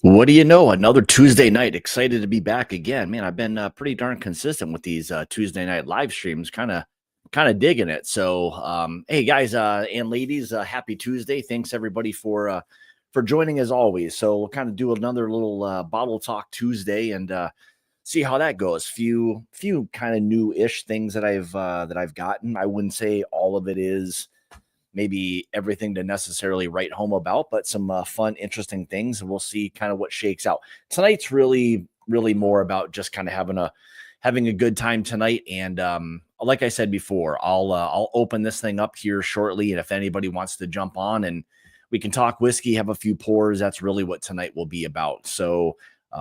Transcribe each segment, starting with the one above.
What do you know? Another Tuesday night. Excited to be back again, man. I've been pretty darn consistent with these Tuesday night live streams. Kind of digging it. So, hey guys and ladies, happy Tuesday. Thanks everybody for joining as always. So we'll kind of do another little bottle talk Tuesday and see how that goes. Few kind of new-ish things that I've gotten. I wouldn't say all of it is maybe everything to necessarily write home about, but some fun, interesting things, and we'll see kind of what shakes out. Tonight's really more about just kind of having a good time tonight. And like I said before, I'll open this thing up here shortly, and if anybody wants to jump on and we can talk whiskey, have a few pours. That's really what tonight will be about. So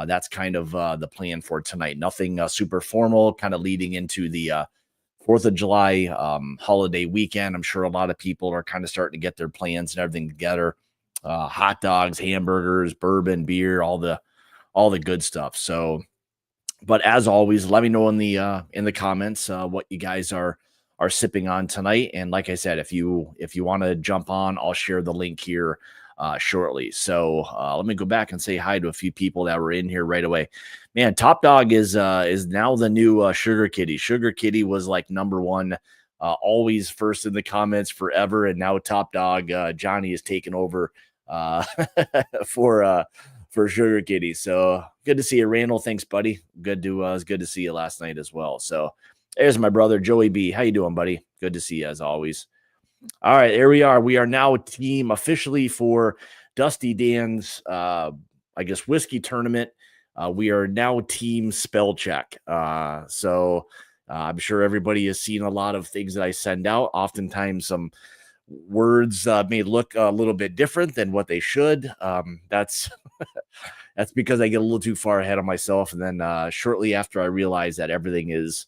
that's kind of the plan for tonight. Nothing super formal, kind of leading into the 4th of July holiday weekend. I'm sure a lot of people are kind of starting to get their plans and everything together. Hot dogs, hamburgers, bourbon, beer, all the good stuff. So, but as always, let me know in the comments what you guys are sipping on tonight. And like I said, if you want to jump on, I'll share the link here shortly. So let me go back and say hi to a few people that were in here right away. Man, Top Dog is now the new Sugar Kitty. Sugar Kitty was like number one, always first in the comments forever, and now Top Dog Johnny is taking over for Sugar Kitty. So good to see you, Randall. Thanks, buddy. Good to it was good to see you last night as well. So there's my brother Joey B. How you doing, buddy? Good to see you as always. All right, here we are. We are now a team officially for Dusty Dan's, I guess, whiskey tournament. We are now team spell check. So I'm sure everybody has seen a lot of things that I send out. Oftentimes some words may look a little bit different than what they should. That's that's because I get a little too far ahead of myself. And then shortly after I realize that everything is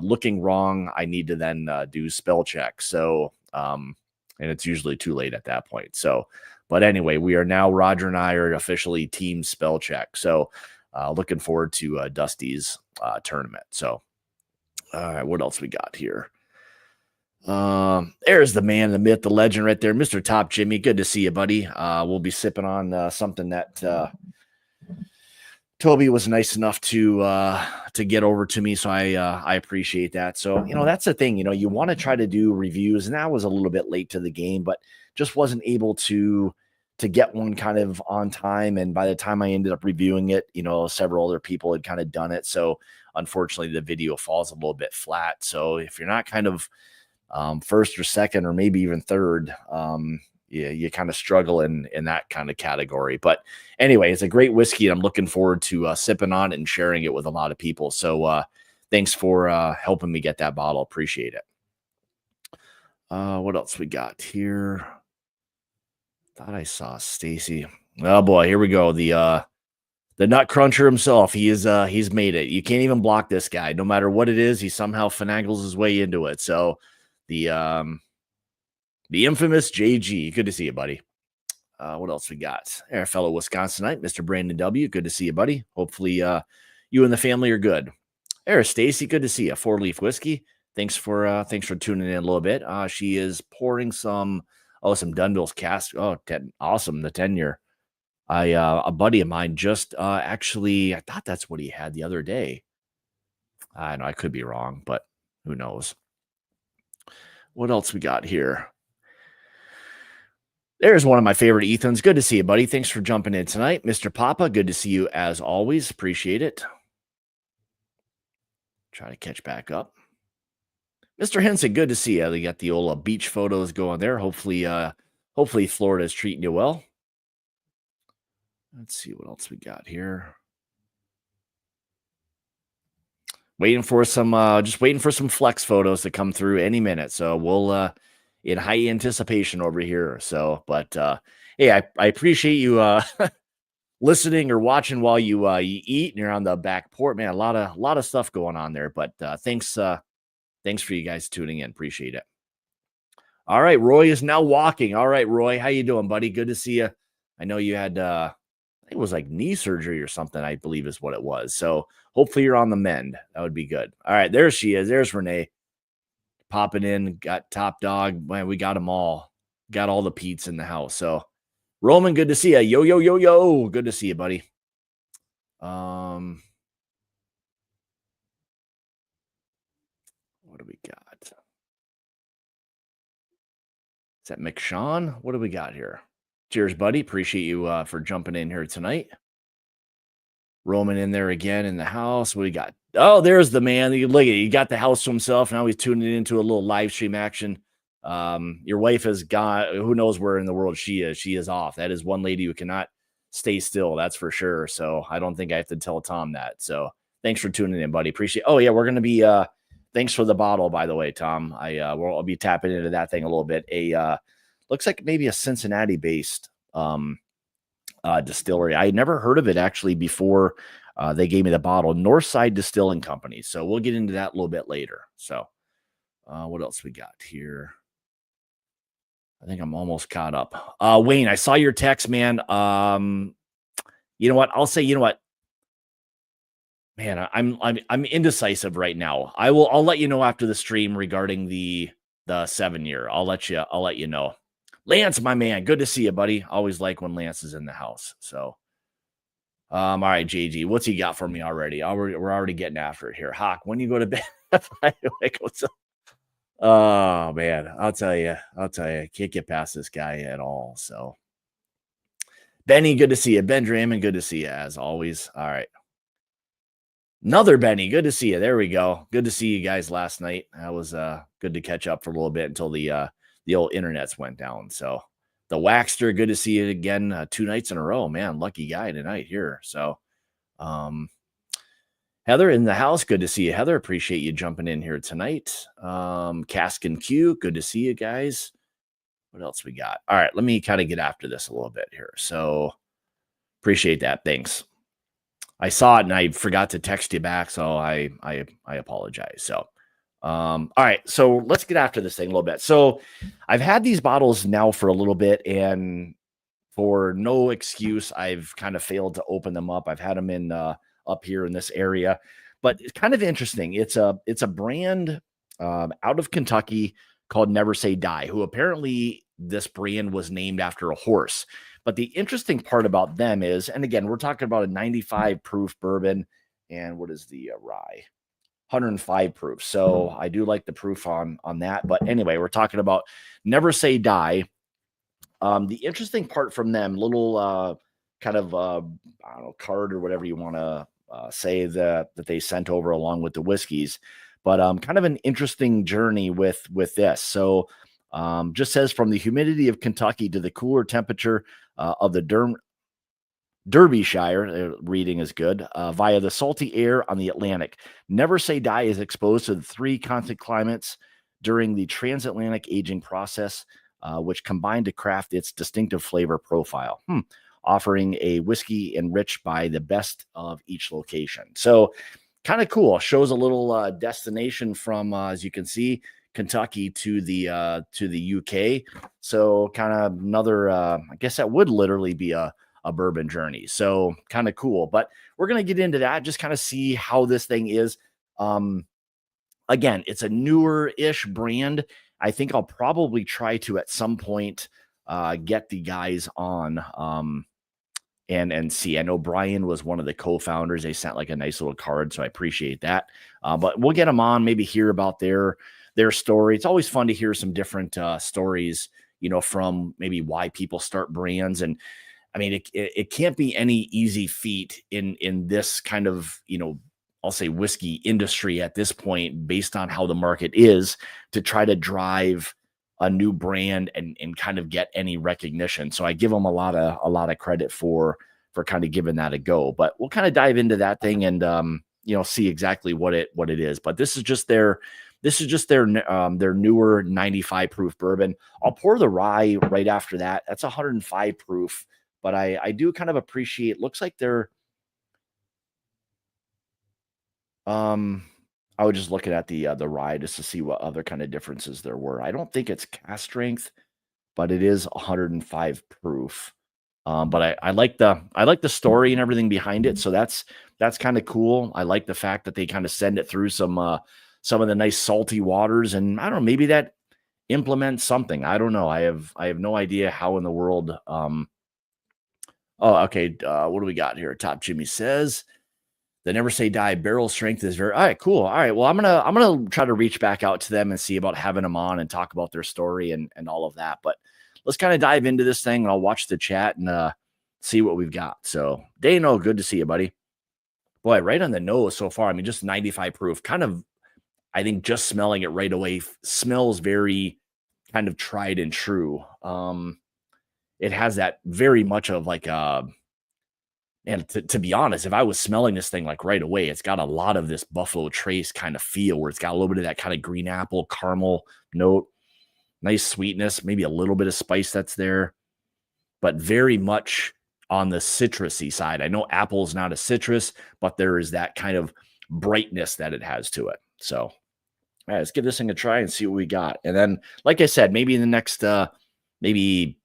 looking wrong, I need to then do spell check. So, and it's usually too late at that point. So, but anyway, we are now, Roger and I are officially team spell check. So, looking forward to Dusty's tournament. So, all right, what else we got here? There's the man, the myth, the legend right there, Mr. Top Jimmy. Good to see you, buddy. We'll be sipping on something that Toby was nice enough to get over to me, so I appreciate that. So that's the thing, you want to try to do reviews, and I was a little bit late to the game, but just wasn't able to get one kind of on time. And by the time I ended up reviewing it, several other people had kind of done it. So unfortunately, the video falls a little bit flat. So if you're not kind of first or second or maybe even third, you kind of struggle in that kind of category. But anyway, it's a great whiskey. I'm looking forward to sipping on it and sharing it with a lot of people. So thanks for helping me get that bottle. Appreciate it. What else we got here? Thought I saw Stacy. Oh boy, here we go. The nut cruncher himself. He's made it. You can't even block this guy. No matter what it is, he somehow finagles his way into it. So the infamous JG. Good to see you, buddy. What else we got? Our fellow Wisconsinite, Mr. Brandon W. Good to see you, buddy. Hopefully you and the family are good. There's Stacy. Good to see you. 4-Leaf Whiskey. Thanks for tuning in a little bit. She is pouring some Dunville's cask. Oh, awesome. The 10-year. A buddy of mine just actually, I thought that's what he had the other day. I know I could be wrong, but who knows? What else we got here? There's one of my favorite Ethans. Good to see you, buddy. Thanks for jumping in tonight. Mr. Papa, good to see you as always. Appreciate it. Try to catch back up. Mr. Henson, good to see you. They got the old beach photos going there. Hopefully Florida is treating you well. Let's see what else we got here. Just waiting for some flex photos to come through any minute. So we'll in high anticipation over here. So, but hey, I appreciate you listening or watching while you eat and you're on the back porch. Man, a lot of stuff going on there. But thanks for you guys tuning in. Appreciate it. All right, Roy is now walking. All right, Roy, how you doing, buddy? Good to see you. I know you had it was like knee surgery or something, I believe is what it was. So hopefully you're on the mend. That would be good. All right, there she is. There's Renee popping in. Got Top Dog. Man, we got them all. Got all the Pete's in the house. So Roman, good to see you. Yo, yo, yo, yo. Good to see you, buddy. Um, what do we got? Is that McShawn? What do we got here? Cheers, buddy. Appreciate you for jumping in here tonight. Roman in there again in the house. What do you got? Oh, there's the man. You look at it. He got the house to himself. Now he's tuning into a little live stream action. Your wife has gone, who knows where in the world she is. She is off. That is one lady who cannot stay still. That's for sure. So I don't think I have to tell Tom that. So thanks for tuning in, buddy. Appreciate. Oh yeah, we're gonna be. Thanks for the bottle, by the way, Tom. I'll be tapping into that thing a little bit. Looks like maybe a Cincinnati based distillery. I had never heard of it actually before they gave me the bottle. Side Distilling Company. So we'll get into that a little bit later. So what else we got here? I think I'm almost caught up. Wayne, I saw your text, man. You know what? I'll say, you know what? Man, I'm indecisive right now. I'll let you know after the stream regarding the 7 year. I'll let you know. Lance, my man, good to see you, buddy. Always like when Lance is in the house. So all right, JG, what's he got for me already? We're already getting after it here. Hawk, when you go to bed, oh man, I'll tell you, can't get past this guy at all. So Benny, good to see you. Ben Draymond, good to see you as always. All right. Another Benny, good to see you. There we go. Good to see you guys last night. That was good to catch up for a little bit until the old internets went down. So the Waxster, good to see you again 2 nights in a row, man. Lucky guy tonight here. So Heather in the house, good to see you, Heather. Appreciate you jumping in here tonight. Cask and Q, good to see you guys. What else we got? All right, let me kind of get after this a little bit here. So appreciate that. Thanks. I saw it and I forgot to text you back, so I apologize. So all right, so let's get after this thing a little bit. So I've had these bottles now for a little bit, and for no excuse, I've kind of failed to open them up. I've had them in up here in this area, but it's kind of interesting. It's a brand out of Kentucky called Never Say Die, who apparently this brand was named after a horse. But the interesting part about them is, and again, we're talking about a 95 proof bourbon, and what is the rye? 105 proof. So I do like the proof on that. But anyway, we're talking about Never Say Die. The interesting part from them, little kind of I don't know, card or whatever you want to say that they sent over along with the whiskeys, but kind of an interesting journey with this. So just says from the humidity of Kentucky to the cooler temperature of the Derbyshire, reading is good, via the salty air on the Atlantic. Never Say Die is exposed to the 3 constant climates during the transatlantic aging process, which combined to craft its distinctive flavor profile, offering a whiskey enriched by the best of each location. So kind of cool. Shows a little destination from, as you can see, Kentucky to the UK. So kind of another, I guess that would literally be a bourbon journey. So kind of cool, but we're going to get into that, just kind of see how this thing is. Again, it's a newer ish brand. I think I'll probably try to at some point get the guys on and see. I know Brian was one of the co-founders. They sent like a nice little card, so I appreciate that. But we'll get them on, maybe hear about their story. It's always fun to hear some different stories, from maybe why people start brands. And I mean, it can't be any easy feat in this kind of, I'll say whiskey industry at this point, based on how the market is, to try to drive a new brand and kind of get any recognition. So I give them a lot of credit for kind of giving that a go. But we'll kind of dive into that thing and see exactly what it is. But this is just their newer 95 proof bourbon. I'll pour the rye right after that. That's 105 proof. But I do kind of appreciate, looks like they're, I was just looking at the rye just to see what other kind of differences there were. I don't think it's cask strength, but it is 105 proof. But I like the story and everything behind it. So that's kind of cool. I like the fact that they kind of send it through some of the nice salty waters, and I don't know, maybe that implements something. I don't know. I have no idea how in the world Oh, okay. What do we got here? Top Jimmy says the Never Say Die barrel strength is very all right. Cool. All right. Well, I'm gonna try to reach back out to them and see about having them on and talk about their story and all of that. But let's kind of dive into this thing, and I'll watch the chat and see what we've got. So, Dano, good to see you, buddy. Boy, right on the nose so far. I mean, just 95 proof. Kind of, I think, just smelling it right away smells very kind of tried and true. It has that very much of like and to be honest, if I was smelling this thing like right away, it's got a lot of this Buffalo Trace kind of feel where it's got a little bit of that kind of green apple caramel note, nice sweetness, maybe a little bit of spice that's there, but very much on the citrusy side. I know apple's not a citrus, but there is that kind of brightness that it has to it. So, all right, let's give this thing a try and see what we got. And then, like I said, maybe in the next maybe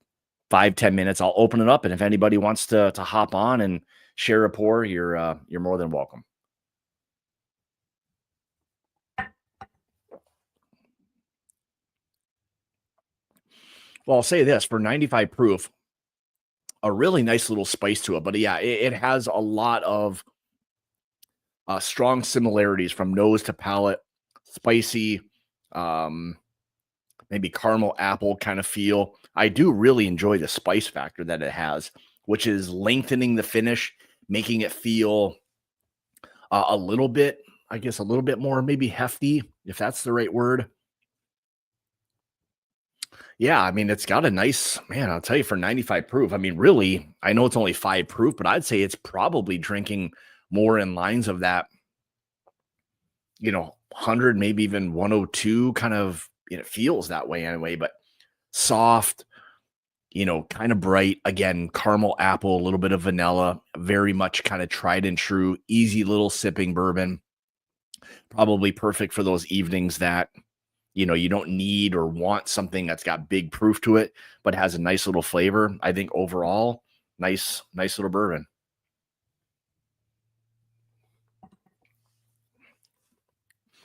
5-10 minutes, I'll open it up. And if anybody wants to hop on and share a pour, you're more than welcome. Well, I'll say this for 95 proof, a really nice little spice to it. But yeah, it has a lot of strong similarities from nose to palate, spicy, um, maybe caramel apple kind of feel. I do really enjoy the spice factor that it has, which is lengthening the finish, making it feel a little bit, I guess, a little bit more maybe hefty, if that's the right word. Yeah, I mean, it's got a nice man, I'll tell you for 95 proof. I mean, really, I know it's only 5 proof, but I'd say it's probably drinking more in lines of that, 100, maybe even 102 kind of, it feels that way anyway, but soft, kind of bright, again, caramel apple, a little bit of vanilla, very much kind of tried and true, easy little sipping bourbon. Probably perfect for those evenings that you don't need or want something that's got big proof to it, but has a nice little flavor. I think overall, nice little bourbon.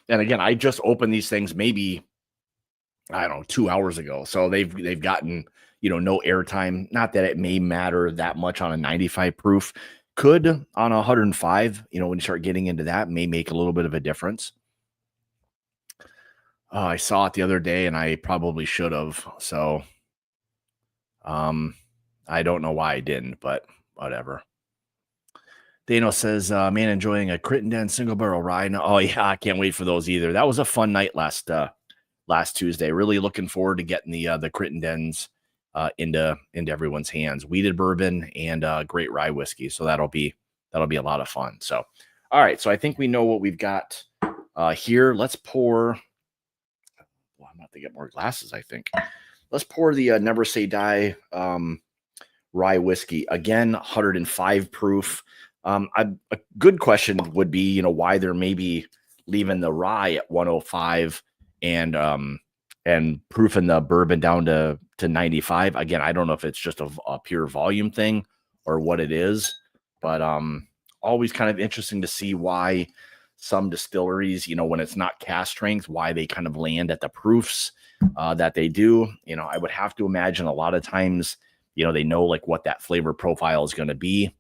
And again, I just opened these things maybe, I don't know, 2 hours ago. So they've gotten, no airtime. Not that it may matter that much on a 95 proof. Could on a 105, when you start getting into that, may make a little bit of a difference. I saw it the other day and I probably should have. So I don't know why I didn't, but whatever. Dano says, man, enjoying a Crittenden single barrel rye. Oh yeah, I can't wait for those either. That was a fun night last Tuesday. Really looking forward to getting the Crittendens into everyone's hands. Wheated bourbon and great rye whiskey. So that'll be a lot of fun. So all right, so I think we know what we've got here. Let's pour. Well, I'm about to get more glasses, I think. Let's pour the Never Say Die rye whiskey. Again, 105 proof. A good question would be, why they're maybe leaving the rye at 105 and proofing the bourbon down to 95. Again, I don't know if it's just a pure volume thing or what it is, but always kind of interesting to see why some distilleries, when it's not cask strength, why they kind of land at the proofs that they do. I would have to imagine a lot of times, they know like what that flavor profile is going to be.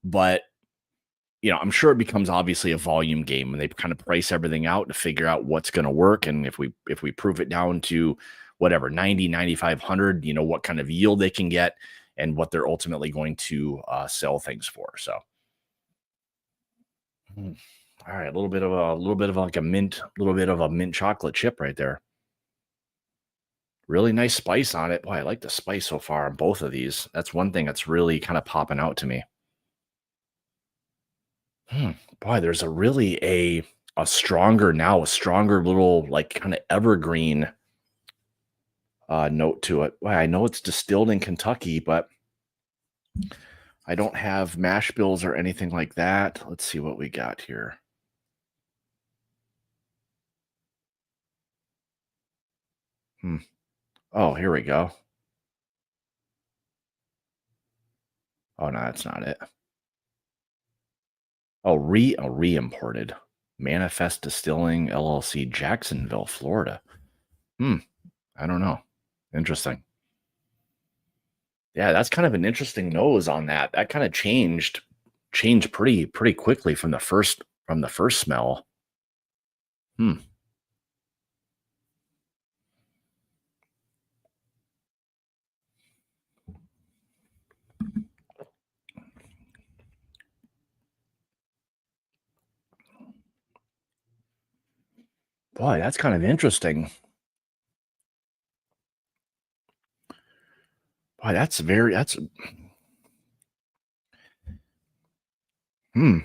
But I'm sure it becomes obviously a volume game and they kind of price everything out to figure out what's going to work. And if we prove it down to whatever 90, 9,500, what kind of yield they can get and what they're ultimately going to sell things for. So, all right, a little bit of like a little bit of a mint chocolate chip right there. Really nice spice on it. Boy, I like the spice so far on both of these. That's one thing that's really kind of popping out to me. Boy, there's a stronger little like kind of evergreen note to it. Well, I know it's distilled in Kentucky, but I don't have mash bills or anything like that. Let's see what we got here. Oh, here we go. Oh no, that's not it. Oh, re-imported. Manifest Distilling LLC, Jacksonville, Florida. I don't know. Interesting. Yeah, that's kind of an interesting nose on that. That kind of changed pretty quickly from the first smell. Hmm. Boy, that's kind of interesting. Boy, that's hmm.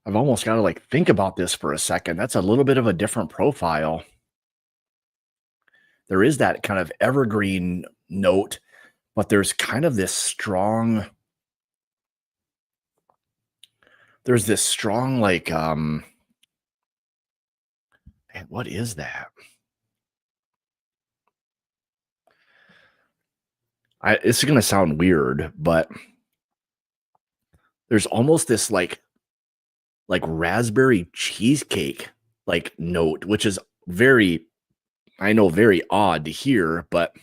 I've almost got to like think about this for a second. That's a little bit of a different profile. There is that kind of evergreen note, but there's this strong like man, what is that? It's gonna sound weird, but there's almost this like raspberry cheesecake like note, which is very I know very odd to hear, but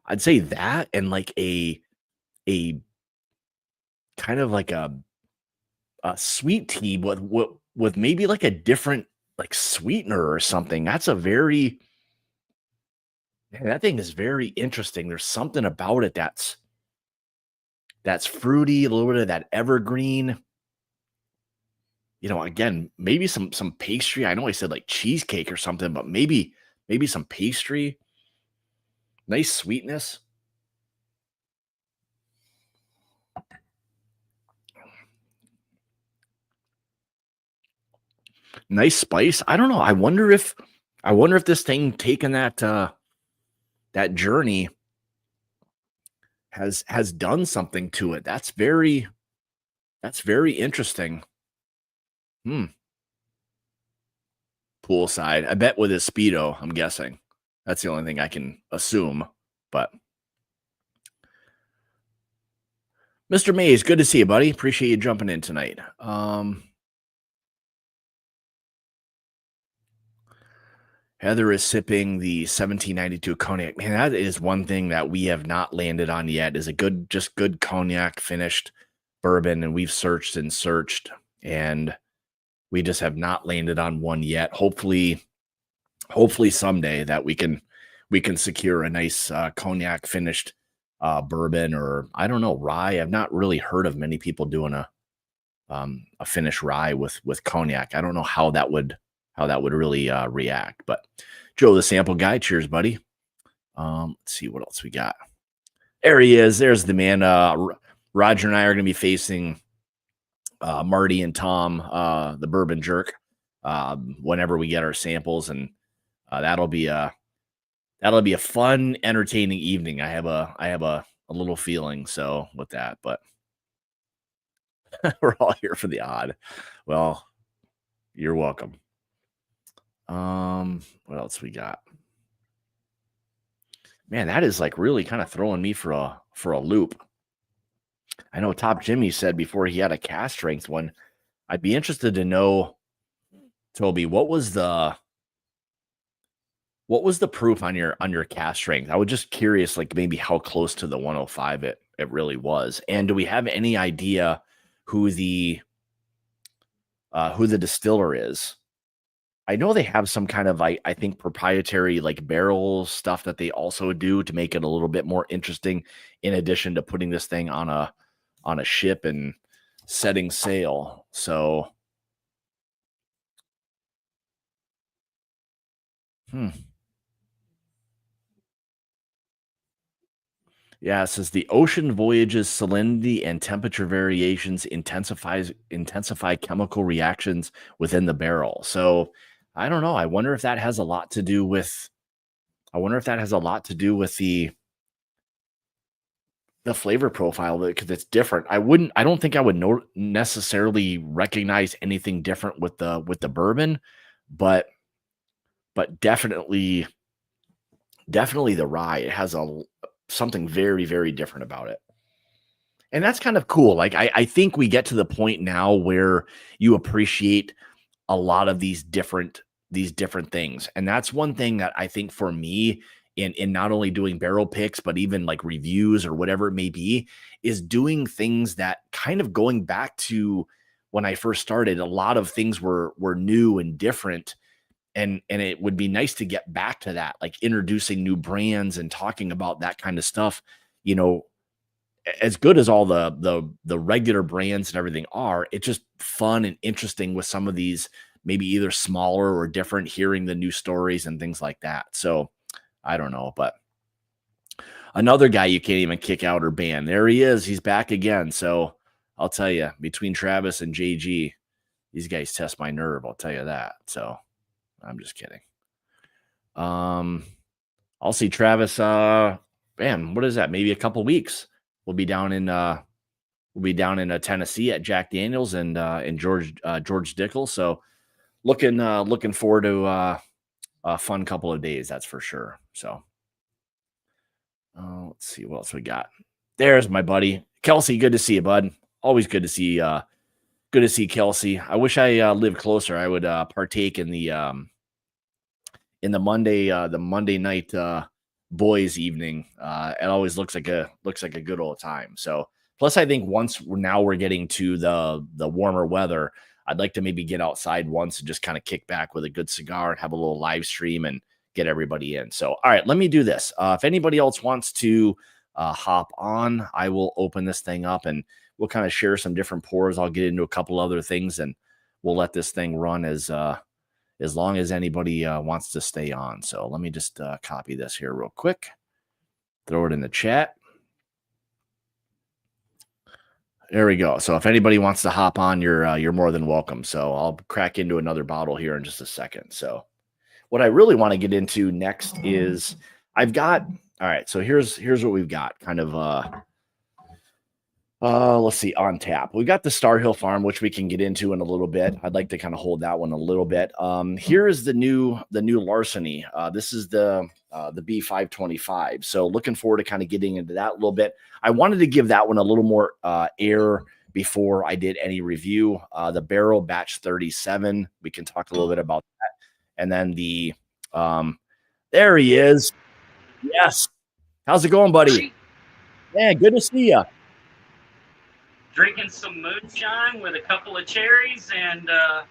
I'd say that and like a kind of like a sweet tea with maybe like a different like sweetener or something. Man, that thing is very interesting. There's something about it that's fruity, a little bit of that evergreen. Again, maybe some pastry. I know I said like cheesecake or something, but maybe some pastry. Nice sweetness. Nice spice. I don't know. I wonder if this thing taking that journey has done something to it. That's very interesting. Hmm. Poolside. I bet with his speedo, I'm guessing. That's the only thing I can assume. But Mr. Mays, good to see you, buddy. Appreciate you jumping in tonight. Heather is sipping the 1792 cognac. Man, that is one thing that we have not landed on yet. Is a just good cognac finished bourbon, and we've searched and searched, and we just have not landed on one yet. Hopefully someday that we can secure a nice cognac finished bourbon, or I don't know, rye. I've not really heard of many people doing a finished rye with cognac. I don't know how that would really react. But Joe, the sample guy, cheers, buddy. Let's see what else we got. There he is. There's the man. Roger and I are going to be facing Marty and Tom, the bourbon jerk, whenever we get our samples, and that'll be a fun, entertaining evening. I have a little feeling so with that, but we're all here for the odd. Well, you're welcome. What else we got? Man, that is like really kind of throwing me for a loop. I know Top Jimmy said before he had a cast strength one. I'd be interested to know, Toby, what was the proof on your cast strength? I was just curious, like maybe how close to the 105 it really was. And do we have any idea who the distiller is? I know they have some kind of I think proprietary like barrel stuff that they also do to make it a little bit more interesting, in addition to putting this thing on a ship and setting sail. So, hmm. Yeah, it says the ocean voyages, salinity, and temperature variations intensify chemical reactions within the barrel. So I don't know. I wonder if that has a lot to do with the flavor profile because it's different. I don't think I would necessarily recognize anything different with the bourbon, but definitely the rye. It has something very, very different about it. And that's kind of cool. Like I think we get to the point now where you appreciate a lot of these different things. And that's one thing that I think for me in not only doing barrel picks, but even like reviews or whatever it may be, is doing things that kind of going back to when I first started, a lot of things were new and different. And it would be nice to get back to that, like introducing new brands and talking about that kind of stuff. You know, as good as all the regular brands and everything are, it's just fun and interesting with some of these maybe either smaller or different, hearing the new stories and things like that. So I don't know, but another guy you can't even kick out or ban. There he is. He's back again. So I'll tell you, between Travis and JG, these guys test my nerve. I'll tell you that. So I'm just kidding. I'll see Travis. Man, what is that? Maybe a couple weeks. We'll be down in Tennessee at Jack Daniels and George Dickel. So looking forward to a fun couple of days. That's for sure. So let's see what else we got. There's my buddy Kelsey. Good to see you, bud. Always good to see. Good to see Kelsey. I wish I lived closer. I would partake in the Monday night boys evening. It always looks like a good old time. So plus I think once we're getting to the warmer weather, I'd like to maybe get outside once and just kind of kick back with a good cigar and have a little live stream and get everybody in. So all right, let me do this. If anybody else wants to hop on, I will open this thing up and we'll kind of share some different pours. I'll get into a couple other things and we'll let this thing run as long as anybody wants to stay on. So let me just copy this here real quick. Throw it in the chat. There we go. So if anybody wants to hop on, you're more than welcome. So I'll crack into another bottle here in just a second. So what I really want to get into next is I've got, all right, so here's what we've got kind of let's see, on tap. We got the Star Hill Farm, which we can get into in a little bit. I'd like to kind of hold that one a little bit. Here is the new Larceny. This is the B525. So looking forward to kind of getting into that a little bit. I wanted to give that one a little more air before I did any review. The barrel batch 37. We can talk a little bit about that. And then the there he is. Yes. How's it going, buddy? Yeah, good to see you. Drinking some moonshine with a couple of cherries and a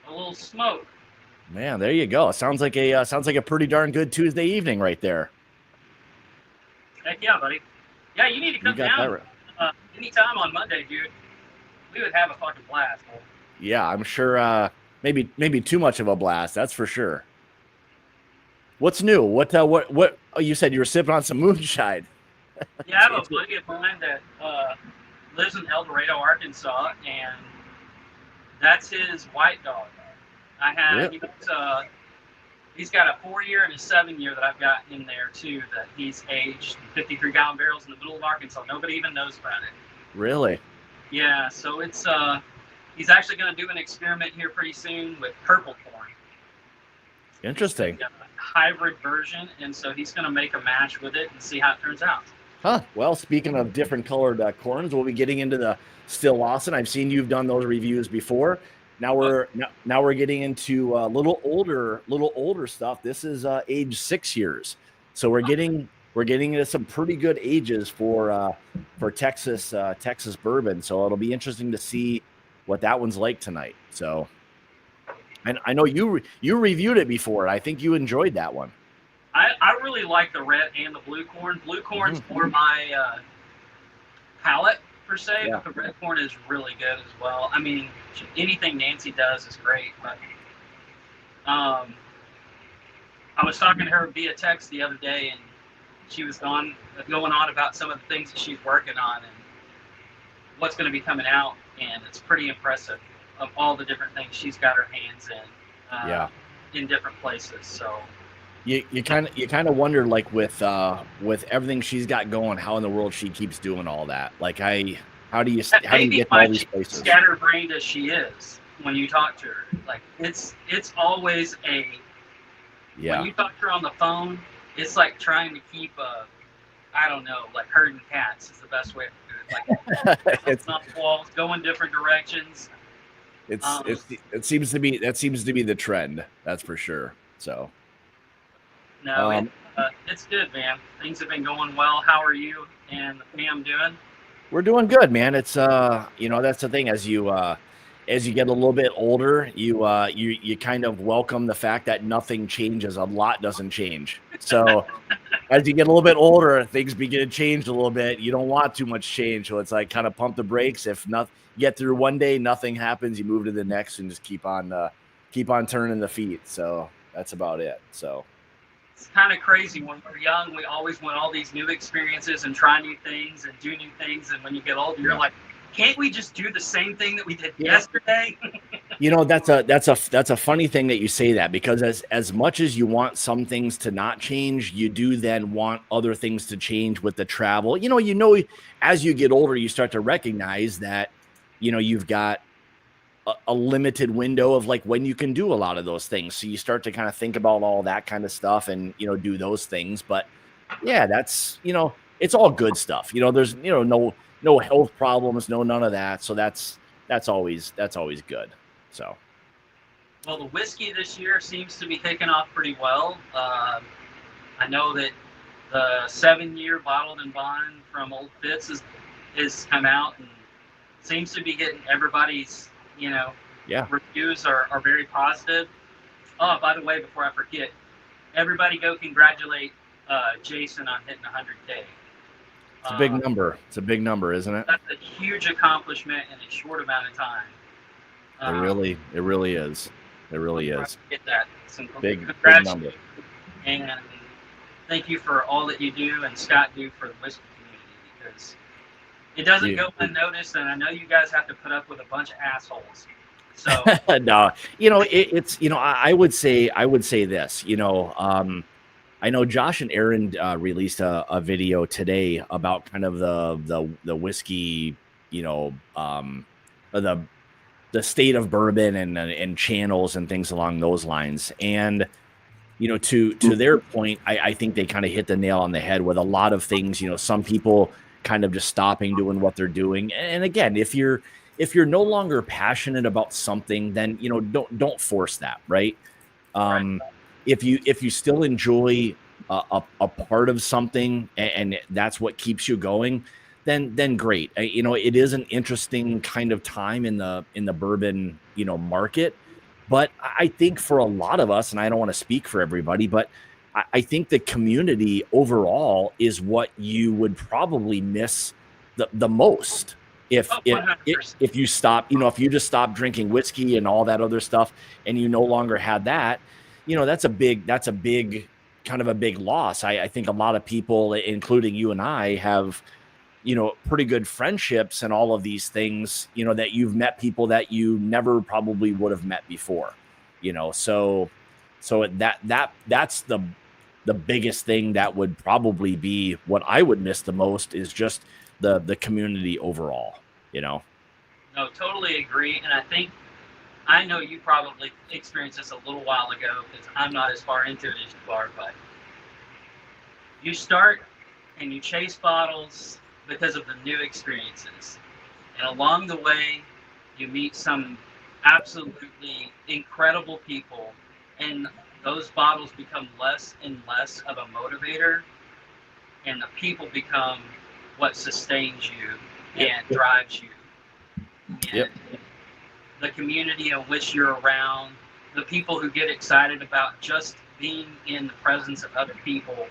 little smoke. Man, there you go. Sounds like a pretty darn good Tuesday evening right there. Heck yeah, buddy. Yeah, you need to come down anytime on Monday, dude. We would have a fucking blast. Man. Yeah, I'm sure. Maybe too much of a blast. That's for sure. What's new? What? Oh, you said you were sipping on some moonshine. Yeah, I have a buddy of mine that lives in El Dorado, Arkansas, and that's his white dog. I have he's got a 4-year and a 7-year that I've got in there too. That he's aged in 53-gallon barrels in the middle of Arkansas. Nobody even knows about it. Really? Yeah. So it's he's actually going to do an experiment here pretty soon with purple corn. Interesting. A hybrid version, and so he's going to make a match with it and see how it turns out. Huh. Well, speaking of different colored corns, we'll be getting into the Still Lawson. I've seen you've done those reviews before. Now we're getting into a little older stuff. This is age 6 years, so we're getting into some pretty good ages for Texas bourbon. So it'll be interesting to see what that one's like tonight. So, and I know you reviewed it before. I think you enjoyed that one. I really like the red and the blue corn. Blue corn's more my palate per se, but the red corn is really good as well. I mean, anything Nancy does is great. But I was talking to her via text the other day, and she was going on about some of the things that she's working on and what's going to be coming out, and it's pretty impressive of all the different things she's got her hands in in different places. So. You kind of wonder, like with everything she's got going, how in the world she keeps doing all that. Like how do you get to all these places? Scatterbrained as she is, when you talk to her, like it's always when you talk to her on the phone, it's like trying to keep like herding cats is the best way to do it. Like it's not walls, going different directions. It seems to be the trend. That's for sure. So. No, It's good, man. Things have been going well. How are you and the fam doing? We're doing good, man. It's that's the thing. As you get a little bit older, you kind of welcome the fact that nothing changes. A lot doesn't change. So as you get a little bit older, things begin to change a little bit. You don't want too much change, so it's like kind of pump the brakes. If not, get through one day, nothing happens. You move to the next and just keep on turning the feet. So that's about it. So. It's kind of crazy. When we're young, we always want all these new experiences and try new things and do new things. And when you get older, you're like, can't we just do the same thing that we did yesterday? That's a funny thing that you say that, because as much as you want some things to not change, you do then want other things to change with the travel. As you get older, you start to recognize that, you've got a limited window of like when you can do a lot of those things. So you start to kind of think about all that kind of stuff and, do those things. But yeah, that's, it's all good stuff. There's, no health problems, none of that. So that's always good. So. Well, the whiskey this year seems to be taking off pretty well. I know that the 7-year bottled and bond from Old Fitz is come out and seems to be getting everybody's, reviews are very positive. Oh, by the way, before I forget, everybody go congratulate Jason on hitting 100K. It's a big number. It's a big number, isn't it? That's a huge accomplishment in a short amount of time. It really is. It really is. Get that. Some big number. And thank you for all that you do and Scott do for the whiskey community, because it doesn't go unnoticed, and I know you guys have to put up with a bunch of assholes. So no, it's I would say this. I know Josh and Aaron released a video today about kind of the whiskey, the state of bourbon and channels and things along those lines. And to their point, I think they kind of hit the nail on the head with a lot of things. Some people kind of just stopping doing what they're doing. And again, if you're no longer passionate about something, then don't force that, right? If you still enjoy a part of something and that's what keeps you going, then great. It is an interesting kind of time in the bourbon market, but I think for a lot of us, and I don't want to speak for everybody, but I think the community overall is what you would probably miss the most if you stop, if you just stop drinking whiskey and all that other stuff and you no longer had that, that's a big kind of a big loss. I think a lot of people, including you and I, have pretty good friendships and all of these things, that you've met people that you never probably would have met before, so that's the biggest thing that would probably be what I would miss the most, is just the community overall, No, totally agree. And I know you probably experienced this a little while ago, because I'm not as far into it as you are, but you start and you chase bottles because of the new experiences. And along the way, you meet some absolutely incredible people, and those bottles become less and less of a motivator, and the people become what sustains you and drives you. And the community in which you're around, the people who get excited about just being in the presence of other people,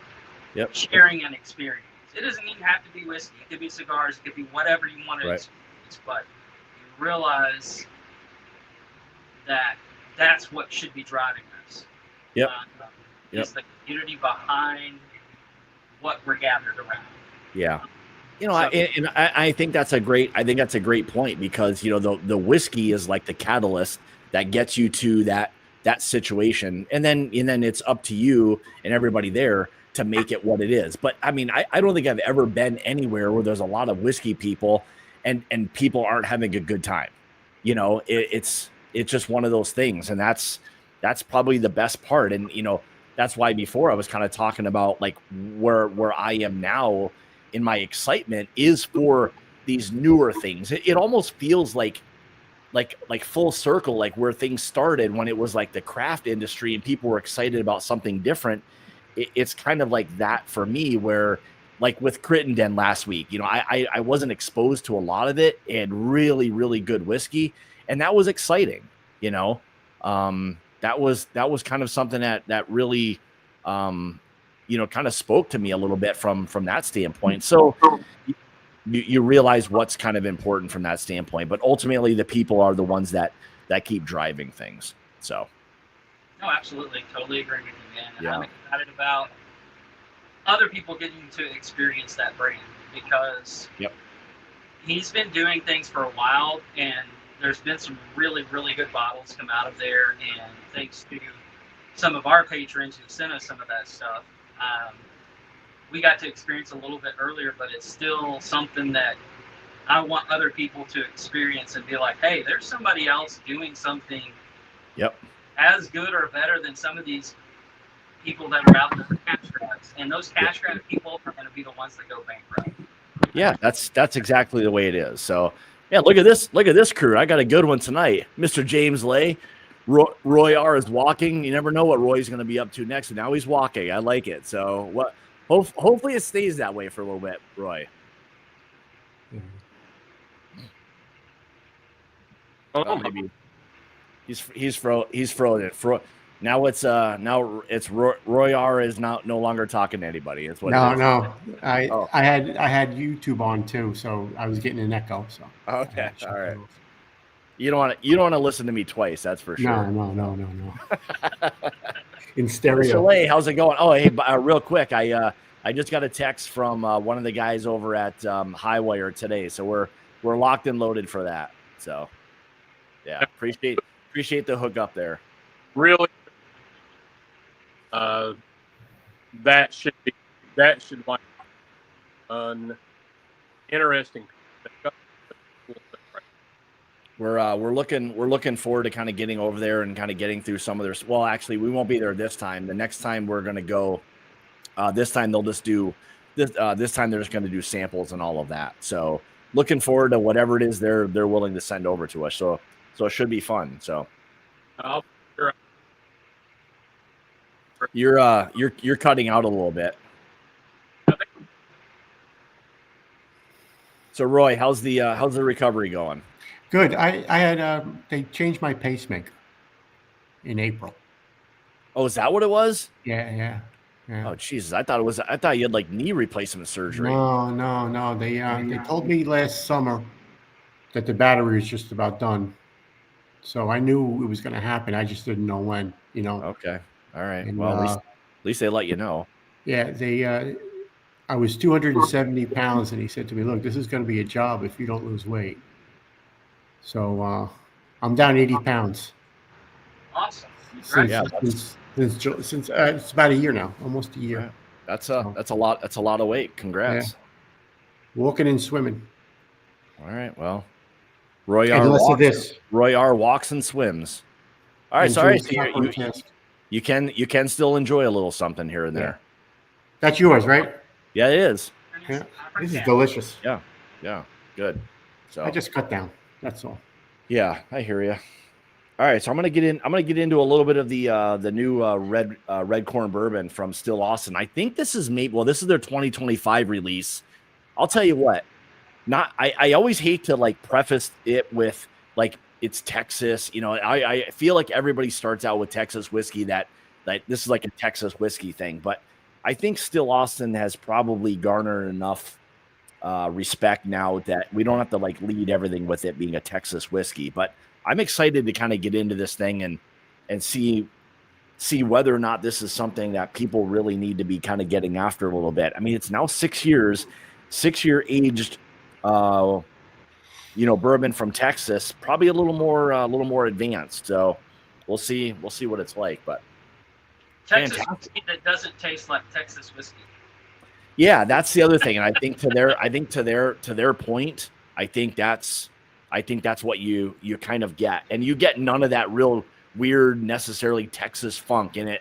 sharing an experience. It doesn't even have to be whiskey. It could be cigars. It could be whatever you want to experience. But you realize that that's what should be driving us. Is the community behind what we're gathered around. Yeah. I think that's a great point, because the whiskey is like the catalyst that gets you to that situation, and then it's up to you and everybody there to make it what it is. But I mean, I don't think I've ever been anywhere where there's a lot of whiskey people and people aren't having a good time. It's just one of those things, and that's probably the best part. And that's why before I was kind of talking about like where I am now in my excitement is for these newer things. It almost feels like full circle, like where things started when it was like the craft industry and people were excited about something different. it's kind of like that for me, where like with Crittenden last week, you know, I wasn't exposed to a lot of it, and really, really good whiskey. And that was exciting, you know. That was kind of something that really, you know, kind of spoke to me a little bit from that standpoint. So you realize what's kind of important from that standpoint, but ultimately the people are the ones that keep driving things. So. No, absolutely. Totally agree with you, man. And Yeah. I'm excited about other people getting to experience that brand, because he's been doing things for a while, and there's been some really, really good bottles come out of there. And thanks to some of our patrons who sent us some of that stuff, we got to experience a little bit earlier, but it's still something that I want other people to experience and be like, hey, there's somebody else doing something as good or better than some of these people that are out there for cash grabs. And those cash grab people are going to be the ones that go bankrupt. Yeah, that's exactly the way it is. So yeah, look at this crew. I got a good one tonight. Mr. James Lay. Roy R is walking. You never know what Roy's going to be up to next. And now he's walking. I like it. So hopefully it stays that way for a little bit, Roy. Maybe he's frozen. Now it's Roy R is now no longer talking to anybody. It's what it is. No. I had YouTube on too, so I was getting an echo. So okay, all right. You don't want to listen to me twice. That's for sure. No. In stereo. Chalet, how's it going? Oh, hey, real quick, I just got a text from one of the guys over at Highwire today, so we're locked and loaded for that. So yeah, appreciate the hook up there. Really, that should like interesting. We're looking forward to kind of getting over there and kind of getting through some of their. Well, actually, we won't be there this time. The next time we're gonna go. This time they'll just do this. This time they're just going to do samples and all of that. So looking forward to whatever it is they're willing to send over to us. So it should be fun. So you're cutting out a little bit. So Roy, how's the recovery going? Good. I had they changed my pacemaker in April. Oh, is that what it was? Yeah. Oh Jesus! I thought you had like knee replacement surgery. No. They told me last summer that the battery was just about done, so I knew it was going to happen. I just didn't know when. You know. Okay. All right. And, well, at least they let you know. Yeah. I was 270 pounds, and he said to me, "Look, this is going to be a job if you don't lose weight." So I'm down 80 pounds. Awesome. Since it's about a year now, almost a year. Yeah. That's a lot. That's a lot of weight. Congrats. Yeah. Walking and swimming. All right. Well, Roy R walks and swims. All right. Sorry. So you can still enjoy a little something here and there. That's yours, right? Yeah, it is. Yeah. This is delicious. Yeah. Good. So I just cut down. That's all. Yeah, I hear you. All right, so I'm gonna get into a little bit of the new red corn bourbon from Still Austin. I think this is this is their 2025 release. I'll tell you what, I always hate to like preface it with like it's Texas. You know, I feel like everybody starts out with Texas whiskey that this is like a Texas whiskey thing, but I think Still Austin has probably garnered enough respect now that we don't have to like lead everything with it being a Texas whiskey, but I'm excited to kind of get into this thing and see whether or not this is something that people really need to be kind of getting after a little bit. I mean, it's now 6 years, 6-year aged, bourbon from Texas, probably a little more advanced. So we'll see what it's like. But Texas whiskey that doesn't taste like Texas whiskey. Yeah, that's the other thing, and I think to their point, I think that's what you kind of get, and you get none of that real weird, necessarily Texas funk in it.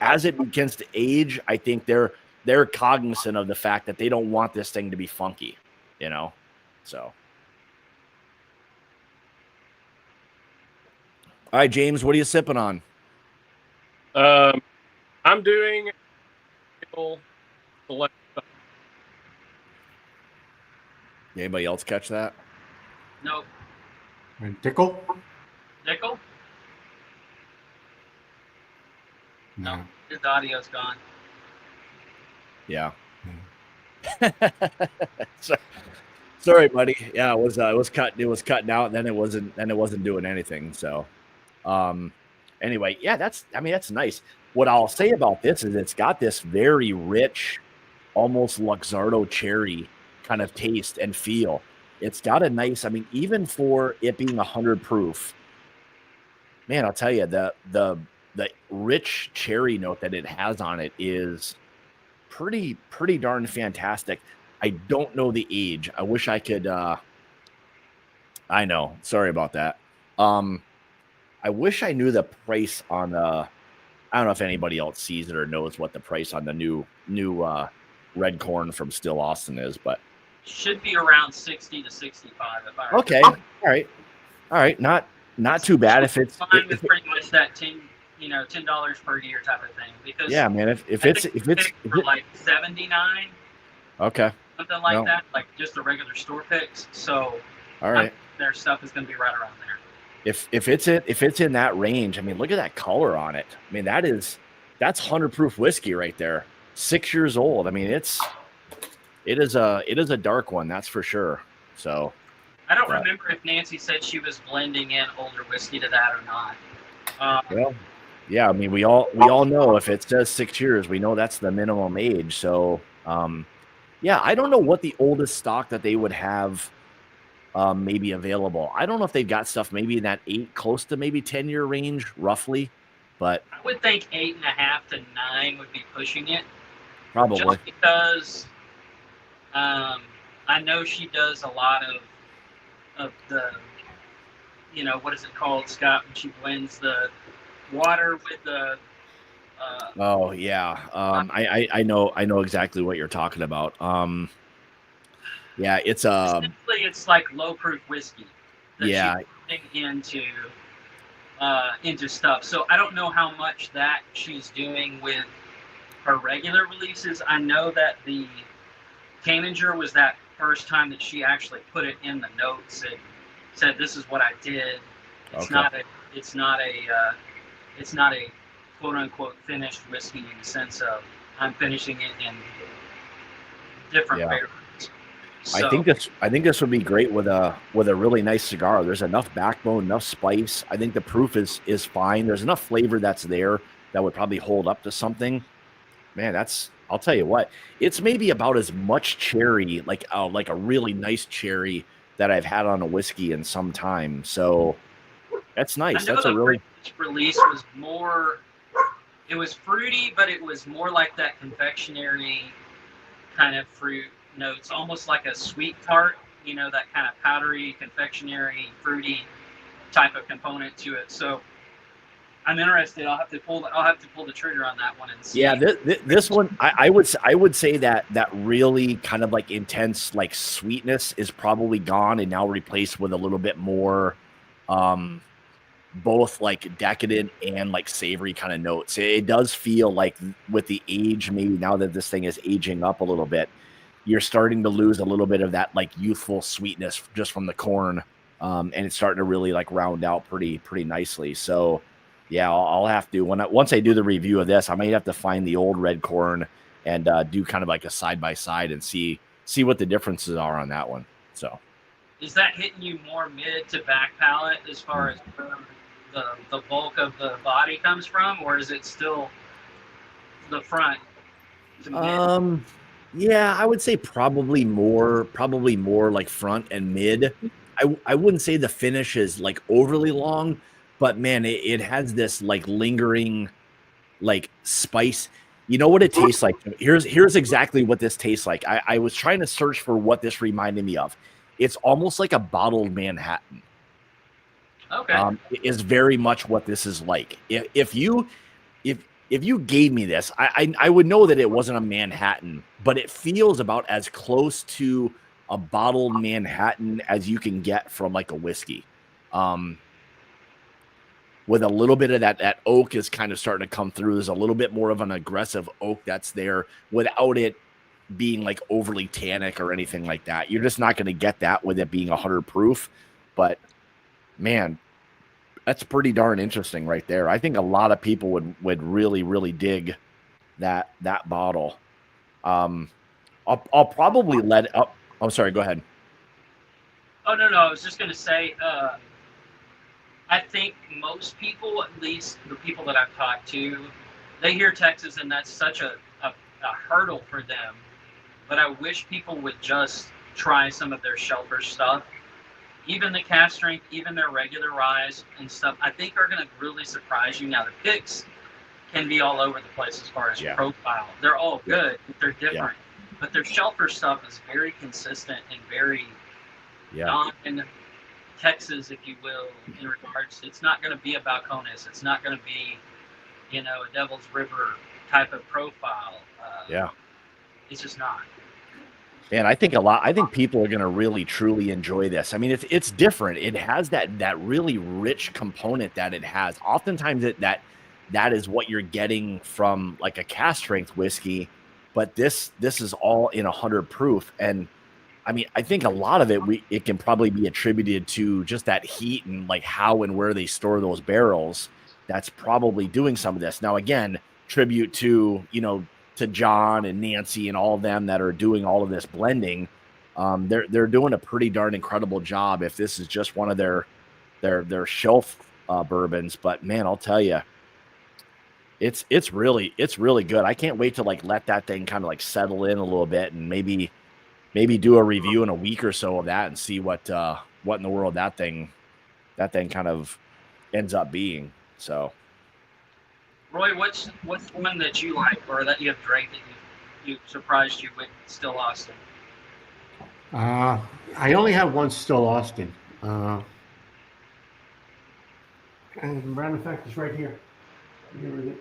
As it begins to age, I think they're cognizant of the fact that they don't want this thing to be funky, you know. So, all right, James, what are you sipping on? I'm doing real select stuff. Anybody else catch that? Nope. And Tickle? Nickel? No. His audio's gone. Yeah. So, sorry, buddy. Yeah, it was cutting out, and then it wasn't doing anything. So, anyway, yeah, that's nice. What I'll say about this is it's got this very rich, almost Luxardo cherry kind of taste and feel. It's got a nice, even for it being 100 proof, man, I'll tell you, the rich cherry note that it has on it is pretty darn fantastic. I don't know the age. I wish I could. I know. Sorry about that. I wish I knew the price on the. I don't know if anybody else sees it or knows what the price on the new red corn from Still Austin is, but Should be around 60 to 65. If I okay. All right. Not too bad if it's fine with pretty much that $10 per year type of thing. Because yeah, man. If it's for like 79, okay, something like that, like just the regular store picks. So all right. Their stuff is going to be right around there. If it's in that range, look at that color on it. That's 100 proof whiskey right there. 6 years old. It is a dark one, that's for sure. So I don't remember if Nancy said she was blending in older whiskey to that or not. Well, yeah, we all know if it says 6 years, we know that's the minimum age. So yeah, I don't know what the oldest stock that they would have maybe available. I don't know if they've got stuff maybe in that 8 close to maybe 10-year range roughly, but I would think 8.5 to 9 would be pushing it. probably Just because I know she does a lot of the, what is it called, Scott, when she blends the water with the oh yeah. I know exactly what you're talking about. Yeah, it's essentially it's like low proof whiskey that yeah. she's putting into stuff. So I don't know how much that she's doing with her regular releases. I know that the Camenger was that first time that she actually put it in the notes and said, "This is what I did." It's Okay. not a quote unquote finished whiskey in the sense of I'm finishing it in different barrels. So, I think this would be great with a really nice cigar. There's enough backbone, enough spice. I think the proof is fine. There's enough flavor that's there that would probably hold up to something. Man, I'll tell you what, it's maybe about as much cherry, like a really nice cherry that I've had on a whiskey in some time. So that's nice. That's a really release was more. It was fruity, but it was more like that confectionery kind of fruit notes, almost like a sweet tart. That kind of powdery, confectionery, fruity type of component to it. So I'm interested. I'll have to pull the trigger on that one and see. Yeah, this one, I would say that really kind of like intense like sweetness is probably gone and now replaced with a little bit more, both like decadent and like savory kind of notes. It does feel like with the age, maybe now that this thing is aging up a little bit, you're starting to lose a little bit of that like youthful sweetness just from the corn, and it's starting to really like round out pretty nicely. So. Yeah, I'll have to once I do the review of this, I might have to find the old red corn and do kind of like a side by side and see what the differences are on that one. So, is that hitting you more mid to back palate as far as the bulk of the body comes from, or is it still the front to mid? Yeah, I would say probably more like front and mid. I wouldn't say the finish is like overly long. But man, it has this like lingering, like spice. You know what it tastes like? Here's exactly what this tastes like. I was trying to search for what this reminded me of. It's almost like a bottled Manhattan. Okay. It is very much what this is like. If you gave me this, I would know that it wasn't a Manhattan, but it feels about as close to a bottled Manhattan as you can get from like a whiskey. with a little bit of that oak is kind of starting to come through. There's a little bit more of an aggressive oak that's there without it being like overly tannic or anything like that. You're just not going to get that with it being 100 proof. But man, that's pretty darn interesting right there. I think a lot of people would really, really dig that bottle. I'll probably let it up. Oh, sorry. Go ahead. Oh, no. I was just going to say, I think most people, at least the people that I've talked to, they hear Texas and that's such a hurdle for them. But I wish people would just try some of their shelfer stuff. Even the cast strength, even their regular rise and stuff, I think are going to really surprise you. Now, the picks can be all over the place as far as profile. They're all good, but they're different. Yeah. But their shelfer stuff is very consistent and very non-Texas, if you will, in regards. It's not going to be a Balcones. It's not going to be, a Devil's River type of profile. It's just not. And I think people are going to really truly enjoy this. I mean, it's different. It has that really rich component that it has. Oftentimes that is what you're getting from like a cast strength whiskey, but this is all in 100 proof. And I mean, I think a lot of it can probably be attributed to just that heat and like how and where they store those barrels. That's probably doing some of this. Now, again, tribute to, to John and Nancy and all of them that are doing all of this blending. They're doing a pretty darn incredible job if this is just one of their shelf bourbons. But man, I'll tell you, it's really good. I can't wait to like let that thing kind of like settle in a little bit and maybe do a review in a week or so of that and see what in the world that thing kind of ends up being. So Roy, what's one that you like or that you have drank that you surprised you with Still Austin? I only have one Still Austin. And the matter of fact, it's right here. Here is it.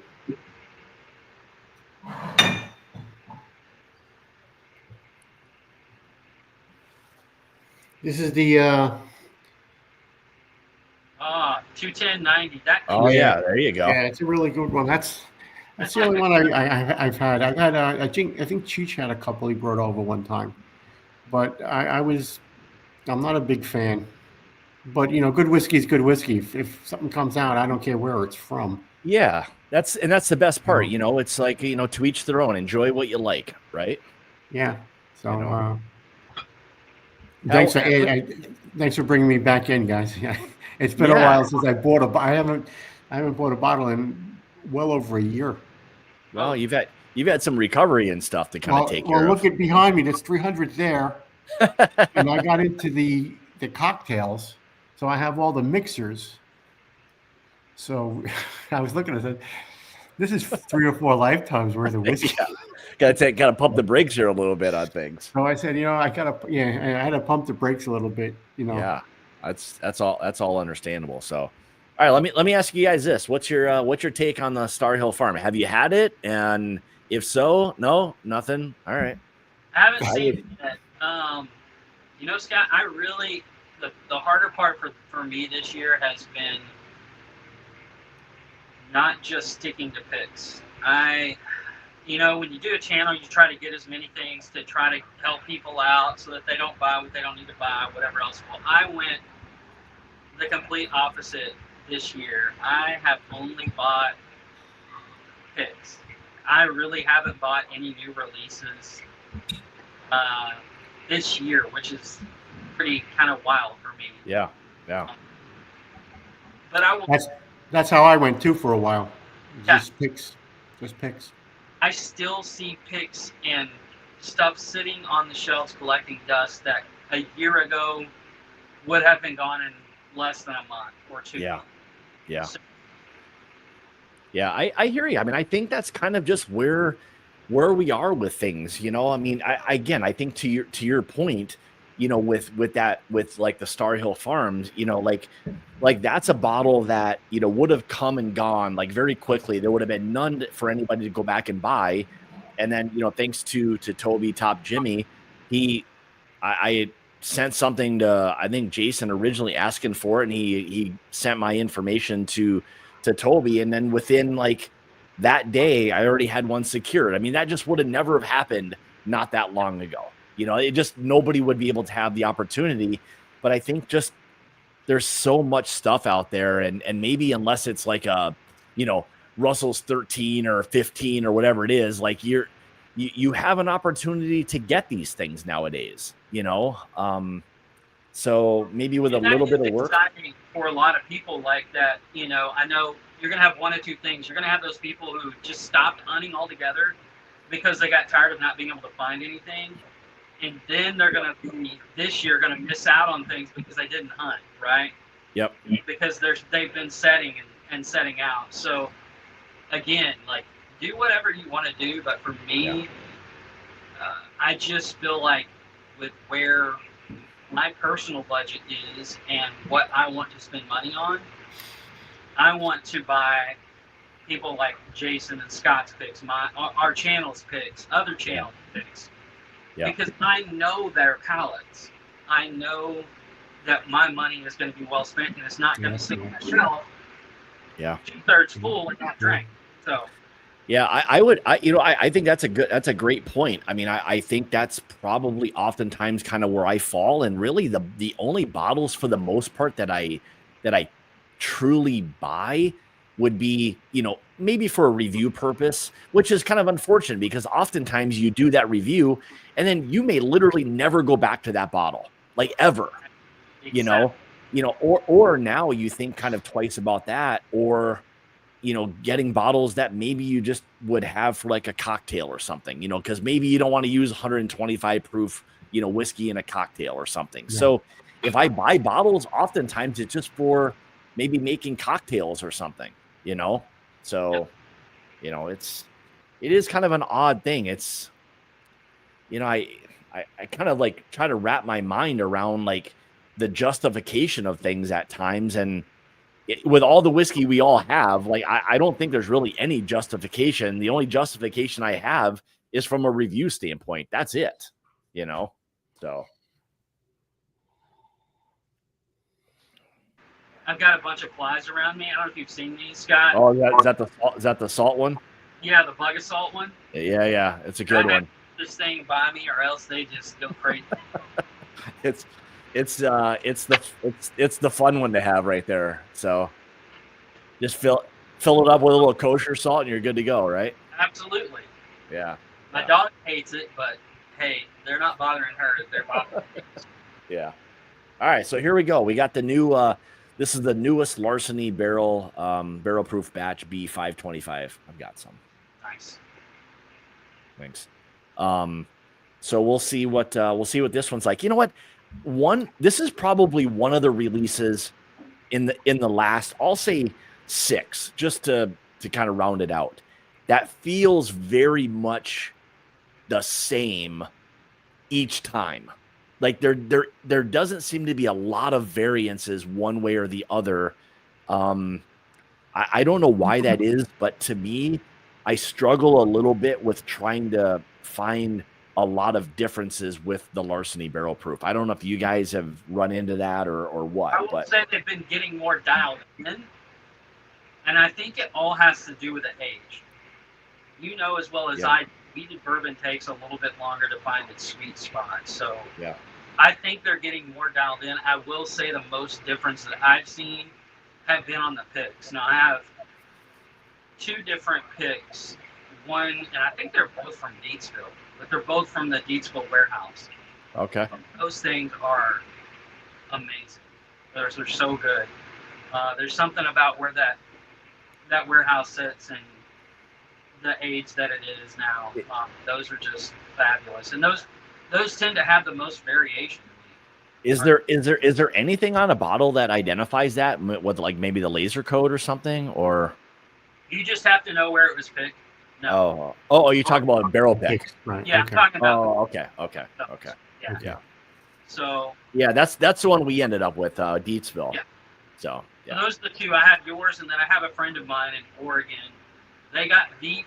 This is the 210-90. Yeah, there you go. Yeah, it's a really good one. That's the only one I've had. I've had I think Cheech had a couple he brought over one time, but I'm not a big fan. But good whiskey is good whiskey. If something comes out, I don't care where it's from. Yeah, that's the best part. It's like to each their own. Enjoy what you like, right? Yeah. So thanks for bringing me back in, guys. It's been a while since I bought I haven't bought a bottle in well over a year. Well, you've had some recovery and stuff to kind of take care of. Well, look at behind me. There's 300 there, and I got into the cocktails, so I have all the mixers. So I was looking at it. This is 3 or 4 lifetimes worth of whiskey. Gotta pump the brakes here a little bit on things. So I said, I had to pump the brakes a little bit. Yeah, that's all understandable. So, all right, let me ask you guys this: what's your take on the Star Hill Farm? Have you had it? And if so, no, nothing. All right. I haven't seen it yet. Scott, I really the harder part for me this year has been not just sticking to picks. When you do a channel, you try to get as many things to try to help people out so that they don't buy what they don't need to buy, whatever else. Well, I went the complete opposite this year. I have only bought picks. I really haven't bought any new releases this year, which is pretty kind of wild for me. Yeah. But I will. That's how I went too for a while. Just picks. I still see picks and stuff sitting on the shelves collecting dust that a year ago would have been gone in less than a month or 2. Yeah. I hear you. I mean, I think that's kind of just where we are with things. I mean, I think to your point, with like the Star Hill Farms, like that's a bottle that, would have come and gone like very quickly. There would have been none for anybody to go back and buy. And then, thanks to Toby Top Jimmy, I sent something to, I think, Jason originally asking for it, and he sent my information to Toby, and then within like that day, I already had one secured. I mean, that just would have never have happened not that long ago. You know, it just nobody would be able to have the opportunity. But I think just there's so much stuff out there, and maybe unless it's like a, you know, Russell's 13 or 15 or whatever it is, like you have an opportunity to get these things nowadays, you know. So maybe with a little bit of work. Exciting for a lot of people like that, you know. I know you're gonna have one of two things. You're gonna have those people who just stopped hunting altogether because they got tired of not being able to find anything, and then they're gonna be this year gonna miss out on things because they didn't hunt, right? Yep. Because they've been setting and setting out. So again, like, do whatever you want to do, but for me, I just feel like with where my personal budget is and what I want to spend money on, I want to buy people like Jason and Scott's picks, our channel's picks, other channel picks, because I know their palettes. I know that my money is going to be well spent, and it's not going to sit on the shelf 2/3 full and not drank. So. Yeah, I think that's a great point. I mean, I think that's probably oftentimes kind of where I fall, and really the only bottles for the most part that I truly buy would be, you know, maybe for a review purpose, which is kind of unfortunate because oftentimes you do that review and then you may literally never go back to that bottle, like ever. Exactly. You know, or now you think kind of twice about that, or you know, getting bottles that maybe you just would have for like a cocktail or something, you know, because maybe you don't want to use 125 proof, you know, whiskey in a cocktail or something. Yeah. So if I buy bottles, oftentimes it's just for maybe making cocktails or something, you know? So, you know, it is kind of an odd thing. It's, you know, I kind of like try to wrap my mind around like the justification of things at times. And with all the whiskey we all have, like, I don't think there's really any justification. The only justification I have is from a review standpoint. That's it, you know? So. I've got a bunch of flies around me. I don't know if you've seen these, Scott. Oh, is that the salt one? Yeah, the bug assault one. Yeah. It's a good one. This thing by me, or else they just go crazy. It's the fun one to have right there. So just fill it up with a little kosher salt and you're good to go, right? Absolutely. Yeah. My dog hates it, but hey, they're not bothering her. They're bothering me. Yeah. All right, so here we go. We got the new this is the newest Larceny barrel proof batch B525. I've got some. Nice. Thanks. So we'll see what this one's like. You know what? This is probably one of the releases in the last, I'll say 6, just to kind of round it out, that feels very much the same each time. Like there doesn't seem to be a lot of variances one way or the other. I don't know why that is, but to me, I struggle a little bit with trying to find a lot of differences with the Larceny barrel proof. I don't know if you guys have run into that or what. I will say they've been getting more dialed in, and I think it all has to do with the age. You know as well as I, weeded bourbon takes a little bit longer to find its sweet spot. So I think they're getting more dialed in. I will say the most difference that I've seen have been on the picks. Now I have 2 different picks. One, and I think they're both from Deatsville, but they're both from the Deatsville warehouse. Okay. Those things are amazing. They're so good. There's something about where that warehouse sits and the age that it is now. Those are just fabulous, and those tend to have the most variation. Is there anything on a bottle that identifies that with like maybe the laser code or something, or you just have to know where it was picked? No. Oh, you talking about a barrel pick? Right. Yeah, Okay. I'm talking about. Oh, okay. Yeah. So. Yeah, that's the one we ended up with, Deatsville. Yeah. So those are the 2. I have yours, and then I have a friend of mine in Oregon. They got the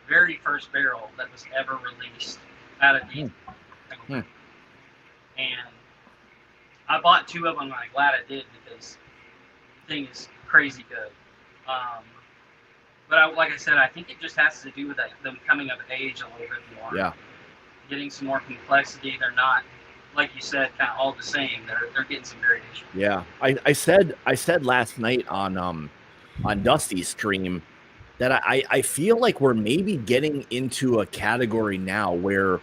very first barrel that was ever released out of Deatsville. I bought 2 of them, and I'm glad I did because the thing is crazy good. But like I said, I think it just has to do with them coming of age a little bit more. Yeah. Getting some more complexity. They're not, like you said, kind of all the same. They're getting some variation. Yeah. I said last night on Dusty's stream that I feel like we're maybe getting into a category now where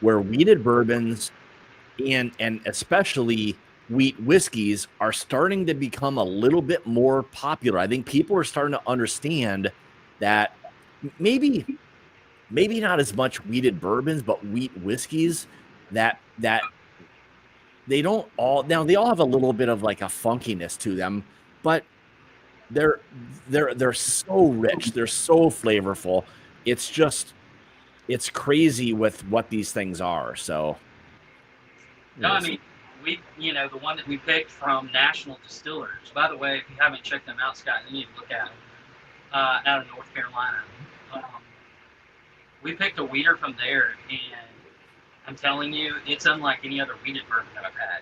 wheated bourbons and especially wheat whiskeys are starting to become a little bit more popular. I think people are starting to understand that maybe not as much wheated bourbons, but wheat whiskeys that they don't all, now they all have a little bit of like a funkiness to them, but they're so rich, they're so flavorful. It's crazy with what these things are. So no, I mean, the one that we picked from National Distillers. By the way, if you haven't checked them out, Scott, you need to look at them. Out of North Carolina. We picked a wheater from there, and I'm telling you, it's unlike any other wheated bourbon that I've had.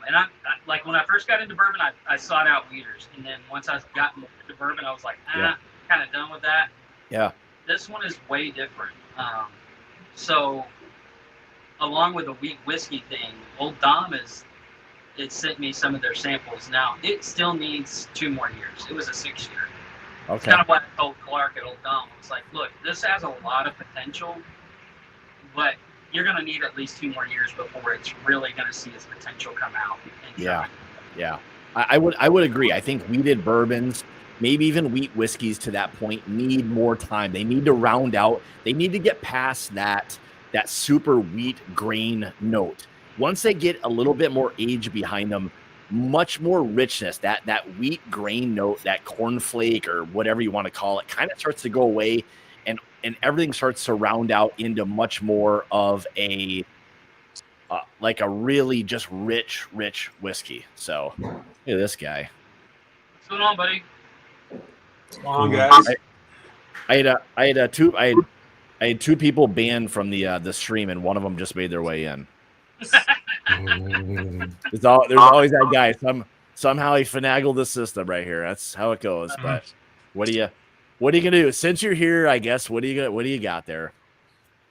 And I like when I first got into bourbon, I sought out wheaters, and then once I got into bourbon, I was like, kind of done with that. Yeah. This one is way different. So, along with the wheat whiskey thing, Old Dom it sent me some of their samples. Now, it still needs 2 more years. It was a 6-year. Okay. It's kind of what I told Clark at Old Dom. It's like, look, this has a lot of potential, but you're going to need at least 2 more years before it's really going to see its potential come out. Yeah. I would agree. I think wheated bourbons, maybe even wheat whiskeys to that point, need more time. They need to round out. They need to get past that super wheat grain note. Once they get a little bit more age behind them, much more richness, that wheat grain note, that cornflake or whatever you want to call it, kind of starts to go away, and everything starts to round out into much more of a like a really just rich whiskey. So look at this guy. What's going on, buddy? Come on, guys. I had 2 people banned from the stream, and one of them just made their way in. There's always that guy. Somehow he finagled the system right here. That's how it goes. But what are you gonna do since you're here? I guess what do you got there?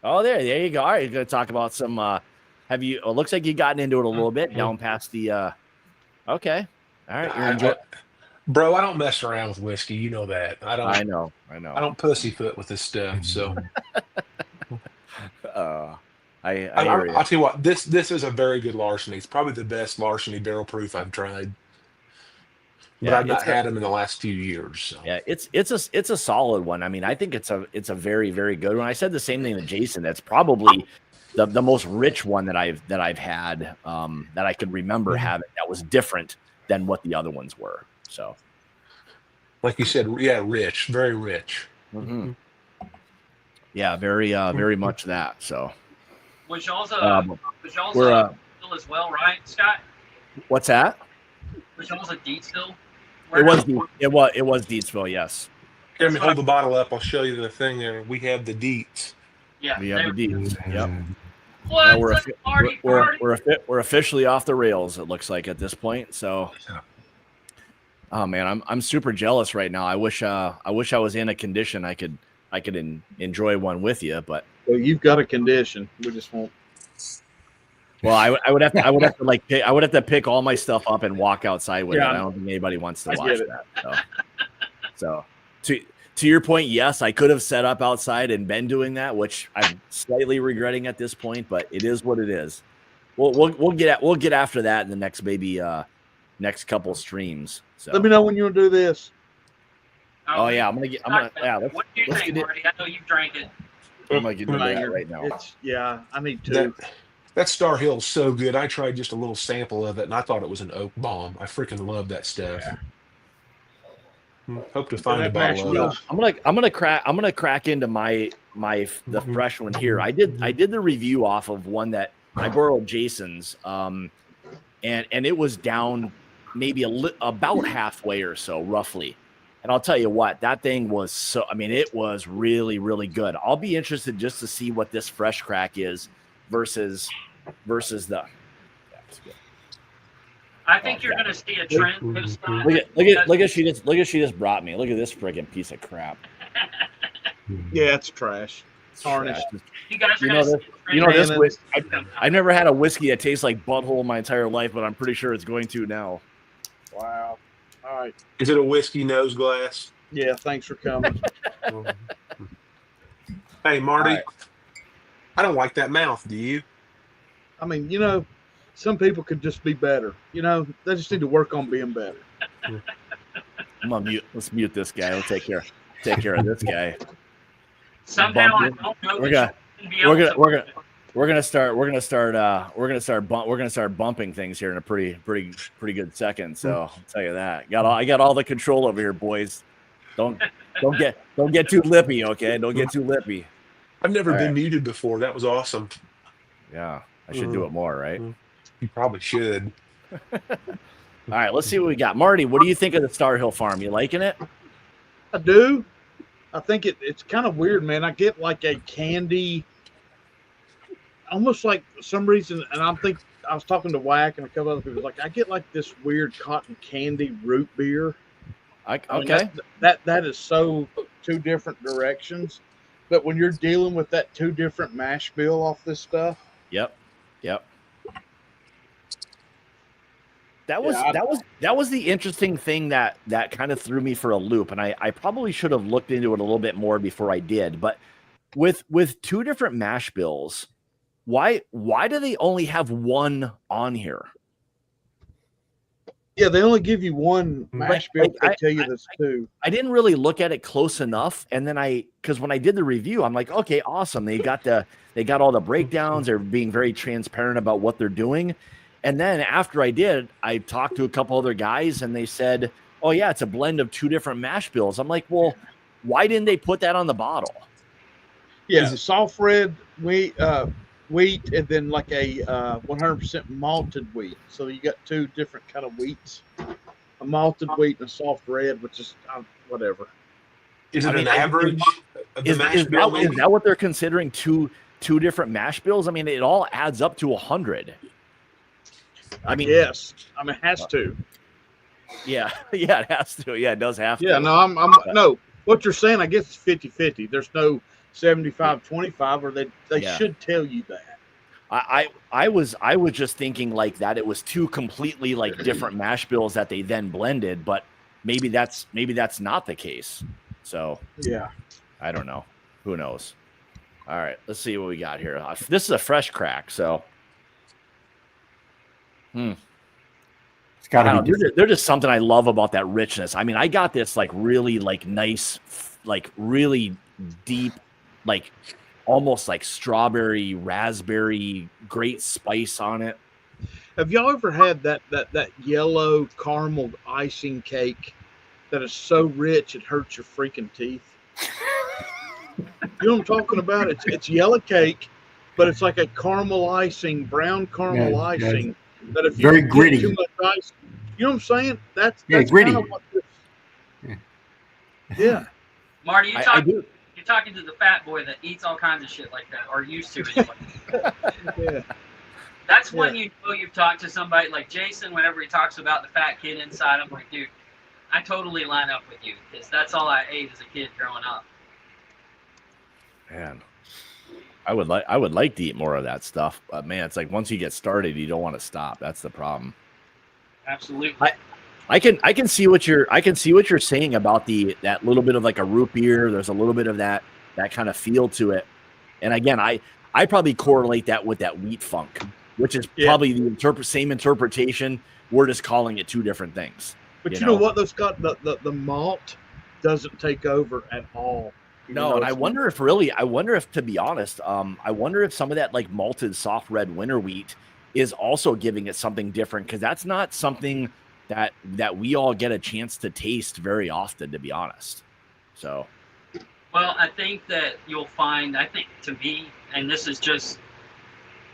Oh, there you go. All right, you're gonna talk about some. Have you? It looks like you've gotten into it a little bit down past the. Okay, all right. You're enjoying. Bro, I don't mess around with whiskey. You know that. I know. I don't pussyfoot with this stuff. So. I'll tell you what. This is a very good Larceny. It's probably the best Larceny barrel proof I've tried. But I've not had them in the last few years. So. Yeah, it's a solid one. I mean, I think it's a very, very good one. I said the same thing to Jason. That's probably the most rich one that I've had that I could remember having that was different than what the other ones were. So, like you said, yeah, rich, very rich. Mm-hmm. Yeah, very much that. So, was y'all's still as well, right, Scott? What's that? Was y'all's a deep still? It was Deetsville, yes. Let me hold the bottle up. I'll show you the thing there. We have the deets. Yeah, we have the deets. Yep. What? We're officially off the rails. It looks like at this point. So, oh man, I'm super jealous right now. I wish I was in a condition I could enjoy one with you, but well, you've got a condition. We just won't. Well, I would have to pick all my stuff up and walk outside with it. I don't think anybody wants to watch that. So to your point, yes, I could have set up outside and been doing that, which I'm slightly regretting at this point, but it is what it is. We'll get after that in the next next couple streams. So let me know when you want to do this. Oh yeah, What do you think, Marty? I know you've drank it. I'm gonna get into that right now. I need to. That Star Hill is so good. I tried just a little sample of it, and I thought it was an oak bomb. I freaking love that stuff. Yeah. Hope to find a bottle of it. I'm gonna crack into the fresh one here. I did the review off of one that I borrowed Jason's, and it was down maybe about halfway or so, roughly. And I'll tell you what, that thing was it was really, really good. I'll be interested just to see what this fresh crack is versus the. I think you're going to see a trend. Look at she just brought me. Look at this friggin' piece of crap. Yeah, it's trash. Tarnished. You guys are You going know to this. see a You know trend. this. I've never had a whiskey that tastes like butthole my entire life, but I'm pretty sure it's going to now. Wow. All right. Is it a whiskey nose glass? Yeah, thanks for coming. Hey, Marty. All right. I don't like that mouth. Do you? I mean, some people could just be better. They just need to work on being better. I'm gonna mute. Let's mute this guy. We'll take care of this guy. Somehow I Bump don't know. We're gonna start bumping things here in a pretty good second. So I'll tell you that. I got all the control over here, boys. Don't get too lippy, okay? Don't get too lippy. I've never been muted before. That was awesome. Yeah, I should do it more, right? You probably should. All right, let's see what we got. Marty, what do you think of the Star Hill Farm? You liking it? I do. I think it's kind of weird, man. I get like a candy, almost like for some reason, and I was talking to Whack and a couple other people. Like I get like this weird cotton candy root beer. Okay. That is so two different directions. But when you're dealing with that two different mash bill off this stuff. Yep. That was the interesting thing that kind of threw me for a loop, and I probably should have looked into it a little bit more before I did. But with two different mash bills, why do they only have one on here? Yeah, they only give you one mash bill. They tell you there's two. I didn't really look at it close enough, and then because when I did the review, I'm like, okay, awesome. They got all the breakdowns. They're being very transparent about what they're doing. And then after I did, I talked to a couple other guys, and they said, "Oh yeah, it's a blend of two different mash bills." I'm like, well, why didn't they put that on the bottle? Yeah, soft red wheat, and then like a 100% malted wheat. So you got two different kind of wheats: a malted wheat and a soft red, which is whatever. Is it an average? Is that what they're considering two different mash bills? I mean, it all adds up to 100. I mean, yes. I mean, it has to. Yeah, it has to. Yeah, it does have to. Yeah, no, no. What you're saying, I guess, is 50-50. There's no 75-25, or they should tell you that. I was just thinking like that. It was two completely like different mash bills that they then blended, but maybe that's not the case. So yeah, I don't know. Who knows? All right, let's see what we got here. This is a fresh crack, so. It's got to be. There's just something I love about that richness. I mean, I got this like really like nice, like really deep, like almost like strawberry, raspberry, great spice on it. Have y'all ever had that yellow caramel icing cake that is so rich it hurts your freaking teeth? You know what I'm talking about? It's yellow cake, but it's like a caramel icing, brown caramel icing. That if you very gritty. Too much ice, you know what I'm saying? That's gritty. Kind of what yeah. Marty, you're talking to the fat boy that eats all kinds of shit like that, or used to anyway. Yeah. That's when you know you've talked to somebody like Jason. Whenever he talks about the fat kid inside, I'm like, dude, I totally line up with you because that's all I ate as a kid growing up. Man, I would like to eat more of that stuff, but man, it's like once you get started, you don't want to stop. That's the problem. Absolutely. I can see what you're saying about that little bit of like a root beer. There's a little bit of that kind of feel to it, and again, I probably correlate that with that wheat funk, which is probably the same interpretation. We're just calling it two different things. But you know what? Those got the malt doesn't take over at all. No, and I wonder if, to be honest, I wonder if some of that like malted soft red winter wheat is also giving it something different, because that's not something that we all get a chance to taste very often, to be honest. So, well, I think that you'll find, to me, and this is just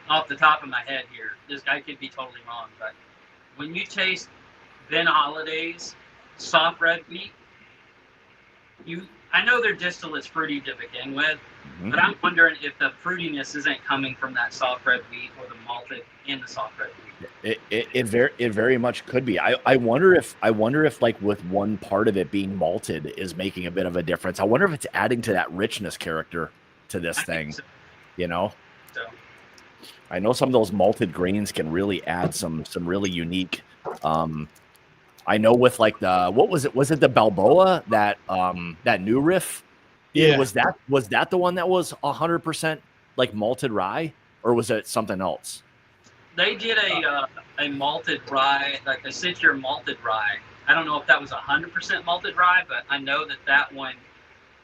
off the top of my head here, this guy could be totally wrong, but when you taste Ben Holiday's soft red wheat, I know their distillate's fruity to begin with, Mhm. but I'm wondering if the fruitiness isn't coming from that soft red wheat or the malted in the soft red wheat. It very much could be. I wonder if like with one part of it being malted is making a bit of a difference. I wonder if it's adding to that richness character to this I think thing. so. You know, So, I know some of those malted grains can really add some really unique. I know with like the what was it? Was it the Balboa that that new riff? Yeah. Was that the one that was 100% like malted rye, or was it something else? they did a malted rye, like a 6-year malted rye. I don't know if that was 100% malted rye, but I know that one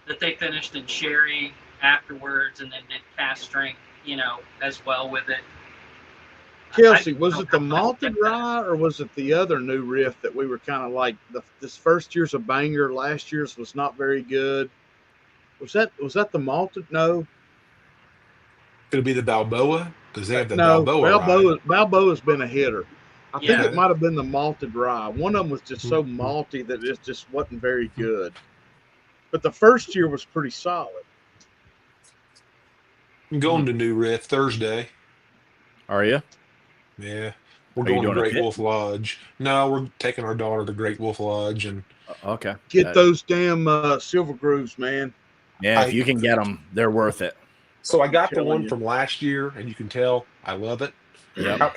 that they finished in sherry afterwards, and then did cast strength, as well with it. Kelsey, was it the malted rye or was it the other new riff that we were kind of like? This first year's a banger, last year's was not very good. Was that the malted? No, Could it be the Balboa? Because they have the no. Balboa rye. Balboa's been a hitter. I think Yeah. it might have been the malted rye. One of them was just so Mhm. malty that it just wasn't very good. But the first year was pretty solid. I'm going to New Riff Thursday. Are you? Yeah. We're Are you going to doing a Great pit? Wolf Lodge. No, we're taking our daughter to Great Wolf Lodge, and Okay. Get those damn silver grooves, man. Yeah, if you can get them, they're worth it. so I got the telling one you. from last year, and you can tell I love it. Yep.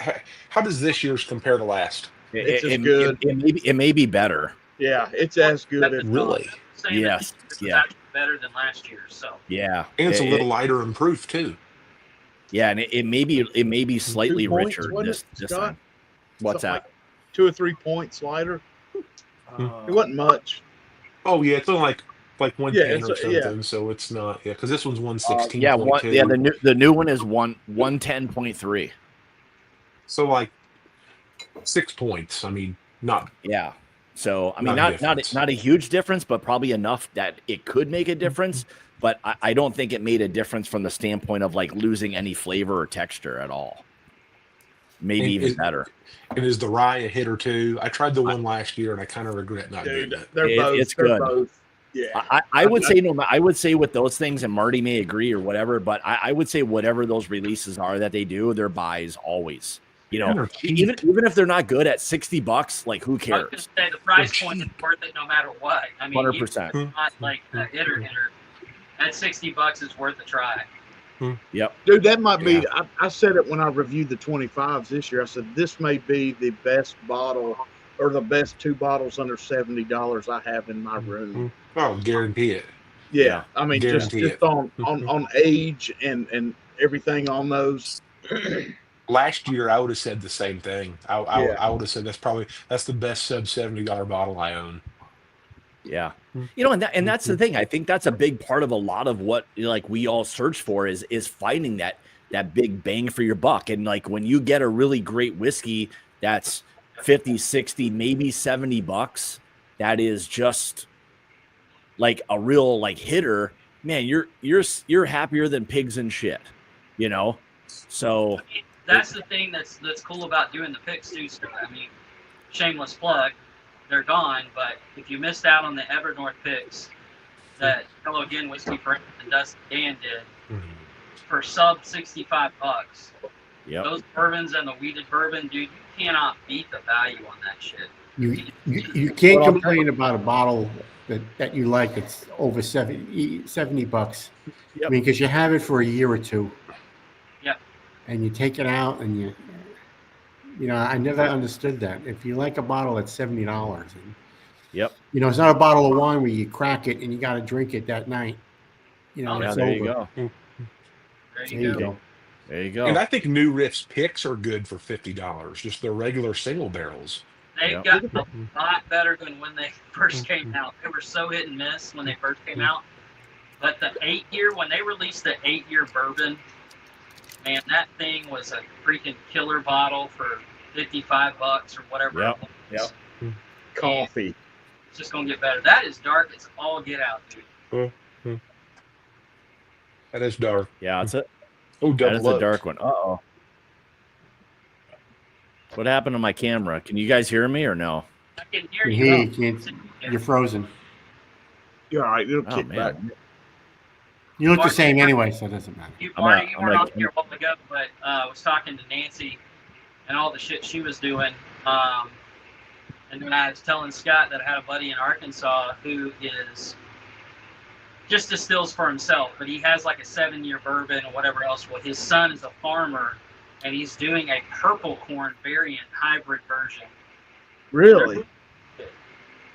How does this year's compare to last? It's as good. It may be better. Yeah, it's as good. That's As Really? saying Yes, that this is yeah. actually better than last year's. So Yeah. And it's a little lighter in proof too. Yeah, and it may be slightly 2 points, richer wasn't this it, time. Scott? What's Something that? like 2 or 3 points lighter. It wasn't much. Oh yeah, it's only like 110 it's or a- yeah. something. So it's not because this one's 116. Yeah, the new one is 110.3. So like 6 points. I mean, not Yeah. So I mean, Not a not difference. a huge difference, but probably enough that it could make a difference. But I don't think it made a difference from the standpoint of like losing any flavor or texture at all. Maybe And even better. And is the rye a hit or two? I tried the one last year, and I kind of regret not Dude, getting it. they're both. It's they're good. both. Yeah. I would say no. I would say with those things, and Marty may agree or whatever, but I would say whatever those releases are that they do, they're buys always. And they're cheap. Even if they're not good at $60, like who I was going cares? to say the price They're point is cheap. worth it no matter what. I mean, 100%. even if it's not like a hitter. At $60 is worth a try. Yep. Dude, that might be. Yeah. I said it when I reviewed the 25s this year. I said this may be the best bottle or the best 2 bottles under $70 I have in my room. Oh, guarantee it. Yeah, I mean just Guarantee it. on age and everything on those. Last year, I would have said the same thing. I Yeah. would have said that's the best sub $70 bottle I own. Yeah. And that's the thing. I think that's a big part of a lot of what like we all search for is finding that big bang for your buck. And like when you get a really great whiskey that's 50, 60, maybe $70, that is just like a real like hitter, man, you're happier than pigs and shit, So I mean, that's the thing that's cool about doing the picks too. So, I mean, shameless plug, they're gone. But if you missed out on the Evernorth picks that Hello Again Whiskey for and Dusty Dan did for sub $65, yep. those bourbons and the weeded bourbon, dude, you cannot beat the value on that shit. You can't complain about a bottle that you like that's over $70. Yep. I mean, because you have it for a year or two. Yep. And you take it out and I never understood that. If you like a bottle at $70 and Yep. it's not a bottle of wine where you crack it and you got to drink it that night. Yeah, It's there over. you go. There There you you go. go. There you go. And I think New Riff's picks are good for $50. Just the regular single barrels. They Yep. got a lot better than when they first came out. They were so hit and miss when they first came out. But the 8-year, when they released the 8-year bourbon, man, that thing was a freaking killer bottle for $55 or whatever. Yep. It was. Yep. Coffee. It's just gonna get better. That is dark. It's all get out, dude. That is dark. Yeah, that's it. Oh, That is double a up. dark one. Uh-oh. What happened to my camera? Can you guys hear me or no? I can hear You you. hear you can't. You're frozen. You're all right. It'll Oh, kick back. man. You look the same anyway, so it doesn't matter. You, I'm Marty, gonna- you I'm weren't gonna- on here a while ago, but I was talking to Nancy and all the shit she was doing. And then I was telling Scott that I had a buddy in Arkansas who is just distills for himself, but he has like a 7-year bourbon or whatever else. Well, his son is a farmer, and he's doing a purple corn variant hybrid version. Really?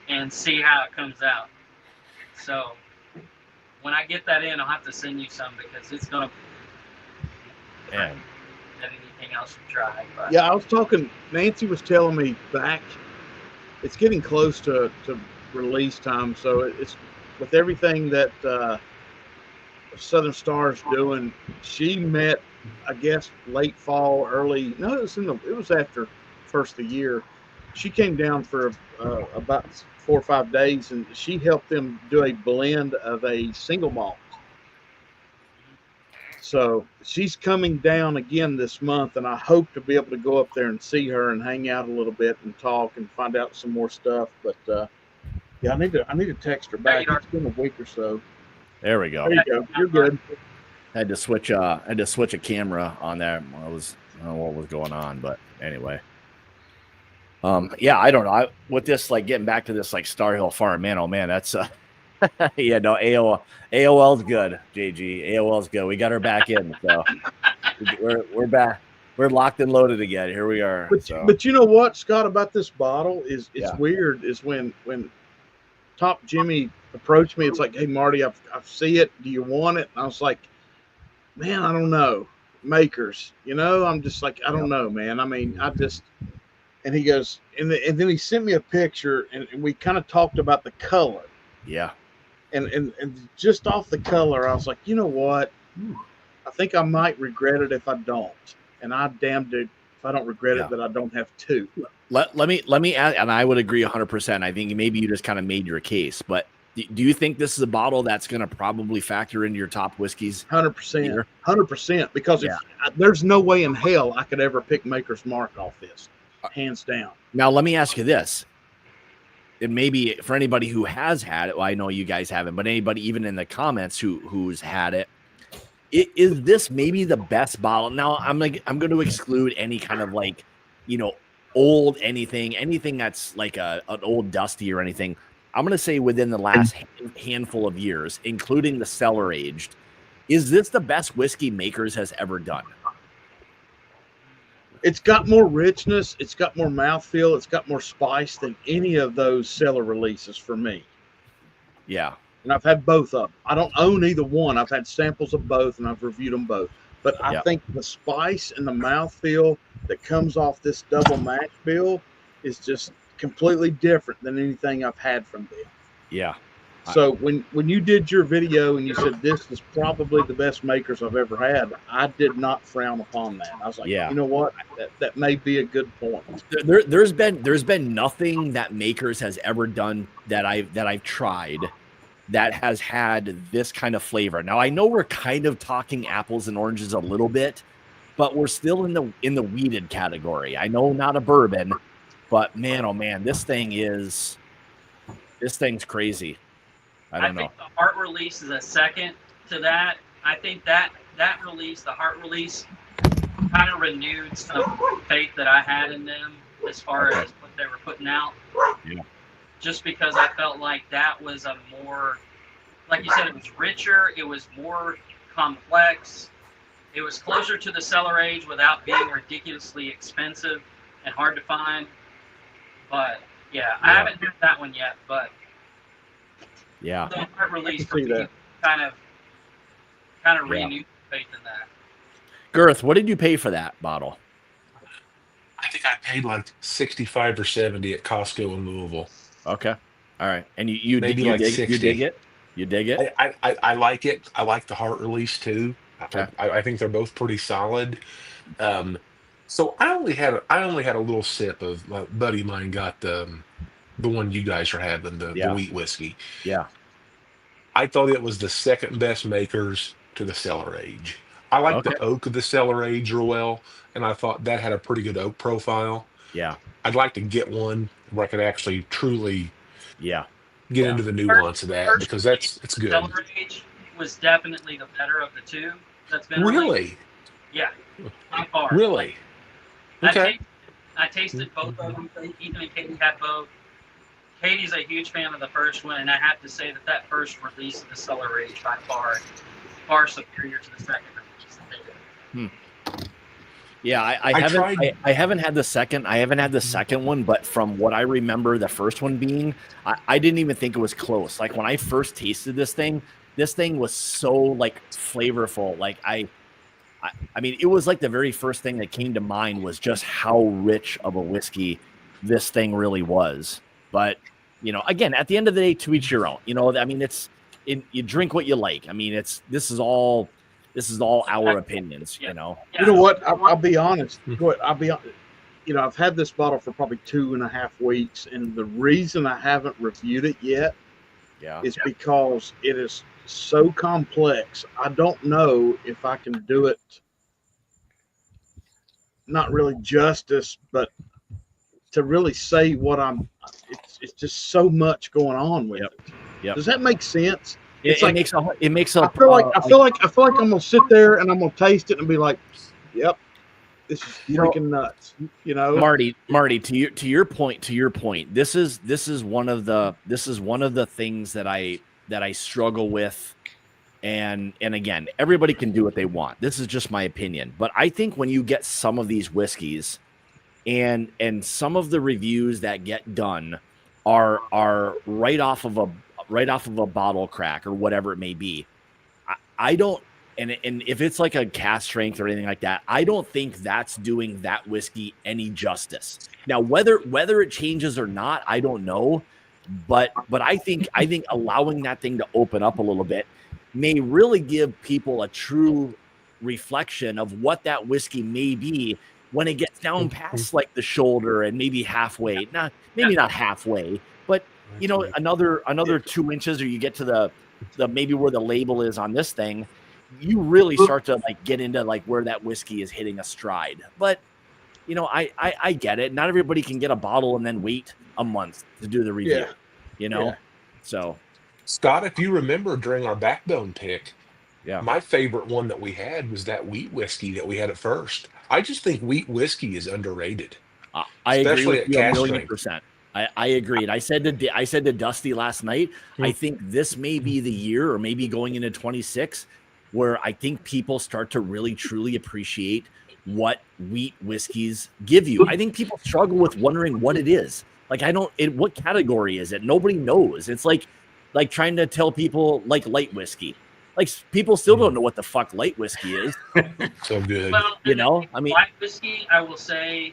And see how it comes out. So when I get that in, I'll have to send you some because it's gonna be Man. than anything else you try. But Yeah, I was talking. Nancy was telling me back. It's getting close to release time, so it's with everything that Southern Star's doing. She met, I guess, late fall, early. No, it was after first of the year. She came down for about 4 or 5 days, and she helped them do a blend of a single malt. So she's coming down again this month, and I hope to be able to go up there and see her and hang out a little bit and talk and find out some more stuff. But yeah, I need to text her back. It's been a week or so. There we go. There you go. You're good. Had to switch a camera on there. I don't know what was going on, but anyway. Yeah, I don't know. With this, like getting back to this, like Star Hill Farm, man, oh man, that's yeah, no, AOL's good, JG. AOL's good. We got her back in, so we're back. We're locked and loaded again. Here we are. But you know what, Scott, about this bottle is it's Yeah. weird. Is when Top Jimmy approached me, it's like, hey Marty, I see it. Do you want it? And I was like, man, I don't know. Makers, I'm just like, I don't know, man. I mean, and he goes, and then he sent me a picture, and we kind of talked about the color. Yeah. And just off the color, I was like, you know what? I think I might regret it if I don't. And I damned it if I don't regret it that I don't have two. Let me add, and I would agree 100%. I think maybe you just kind of made your case, but do you think this is a bottle that's going to probably factor into your top whiskeys? 100%. 100%. Because there's no way in hell I could ever pick Maker's Mark off this. Hands down. Now, let me ask you this. It may be for anybody who has had it. Well, I know you guys haven't, but anybody even in the comments who's had it, is this maybe the best bottle? Now, I'm going to exclude any kind of like, old anything that's like an old dusty or anything. I'm going to say within the last handful of years, including the cellar aged, is this the best whiskey Makers has ever done? It's got more richness. It's got more mouthfeel. It's got more spice than any of those cellar releases for me. Yeah. And I've had both of them. I don't own either one. I've had samples of both, and I've reviewed them both. But I think the spice and the mouthfeel that comes off this double mash bill is just completely different than anything I've had from them. Yeah. So when you did your video and you said this is probably the best Makers I've ever had, I did not frown upon that. I was like, you know what, that may be a good point. There's been nothing that Makers has ever done that I've tried that has had this kind of flavor. Now I know we're kind of talking apples and oranges a little bit, but we're still in the weeded category. I know not a bourbon, but man, oh man, this thing's crazy. I don't know. think the heart release is a second to that. I think that release, the heart release, kind of renewed some faith that I had in them as far as what they were putting out. Yeah. Just because I felt like that was a more, like you said, it was richer, it was more complex, it was closer to the cellar age without being ridiculously expensive and hard to find. But yeah, I haven't had that one yet, but yeah, the heart release for me kind of renewed faith in that. Girth, what did you pay for that bottle? I think I paid like 65 or 70 at Costco in Louisville. Okay. All right. And you Maybe dig, like you 60. dig it? You dig it? I like it. I like the heart release too. Okay. I think they're both pretty solid. So I only had a little sip of my buddy of mine got the one you guys are having, the wheat whiskey. Yeah. I thought it was the second best Makers to the cellar age. I like the oak of the cellar age real well, and I thought that had a pretty good oak profile. Yeah. I'd like to get one where I could actually truly get into the nuance of that because it's good. Cellar Age was definitely the better of the two that's been Really? Yeah, by far. Really? Like, Okay. I tasted both of them. Ethan and Katie had both. Katie's a huge fan of the first one, and I have to say that first release of the Cellar Age by far superior to the second release. Yeah, I haven't had the second. I haven't had the second one, but from what I remember, the first one being, I didn't even think it was close. Like when I first tasted this thing was so like flavorful. Like I mean, it was like the very first thing that came to mind was just how rich of a whiskey this thing really was. But you know, again, at the end of the day, to each your own. You know, I mean, you drink what you like. I mean, this is all our opinions. You know. Yeah. You know what? I'll be honest. Go ahead. I'll be honest. You know, I've had this bottle for probably 2.5 weeks, and the reason I haven't reviewed it yet is because it is so complex. I don't know if I can do it. Not really justice, but to really say what it's just so much going on with it. Yep. Does that make sense? It makes a. I feel like I'm gonna sit there and I'm gonna taste it and be like, "Yep, this is freaking nuts." You know, Marty, to your point. This is one of the things that I struggle with, and again, everybody can do what they want. This is just my opinion, but I think when you get some of these whiskeys, and some of the reviews that get done are right off of a bottle crack or whatever it may be. I don't, and if it's like a cast strength or anything like that, I don't think that's doing that whiskey any justice. Now, whether it changes or not, I don't know. But I think allowing that thing to open up a little bit may really give people a true reflection of what that whiskey may be when it gets down past like the shoulder and maybe halfway. Maybe not halfway, but you know, another 2 inches, or you get to the maybe where the label is on this thing, you really start to like get into like where that whiskey is hitting a stride. But you know, I get it. Not everybody can get a bottle and then wait a month to do the review. Yeah. You know, Yeah. So Scott, if you remember during our backbone pick, yeah, my favorite one that we had was that wheat whiskey that we had at first. I just think wheat whiskey is underrated. I agree especially with at you a cast million strength. %. I agreed. I said to Dusty last night, I think this may be the year, or maybe going into 26, where I think people start to really truly appreciate what wheat whiskeys give you. I think people struggle with wondering what it is. Like, what category is it? Nobody knows. It's like trying to tell people like light whiskey. Like, people still don't know what the fuck light whiskey is. So good. Well, You know, I mean, light whiskey, I will say,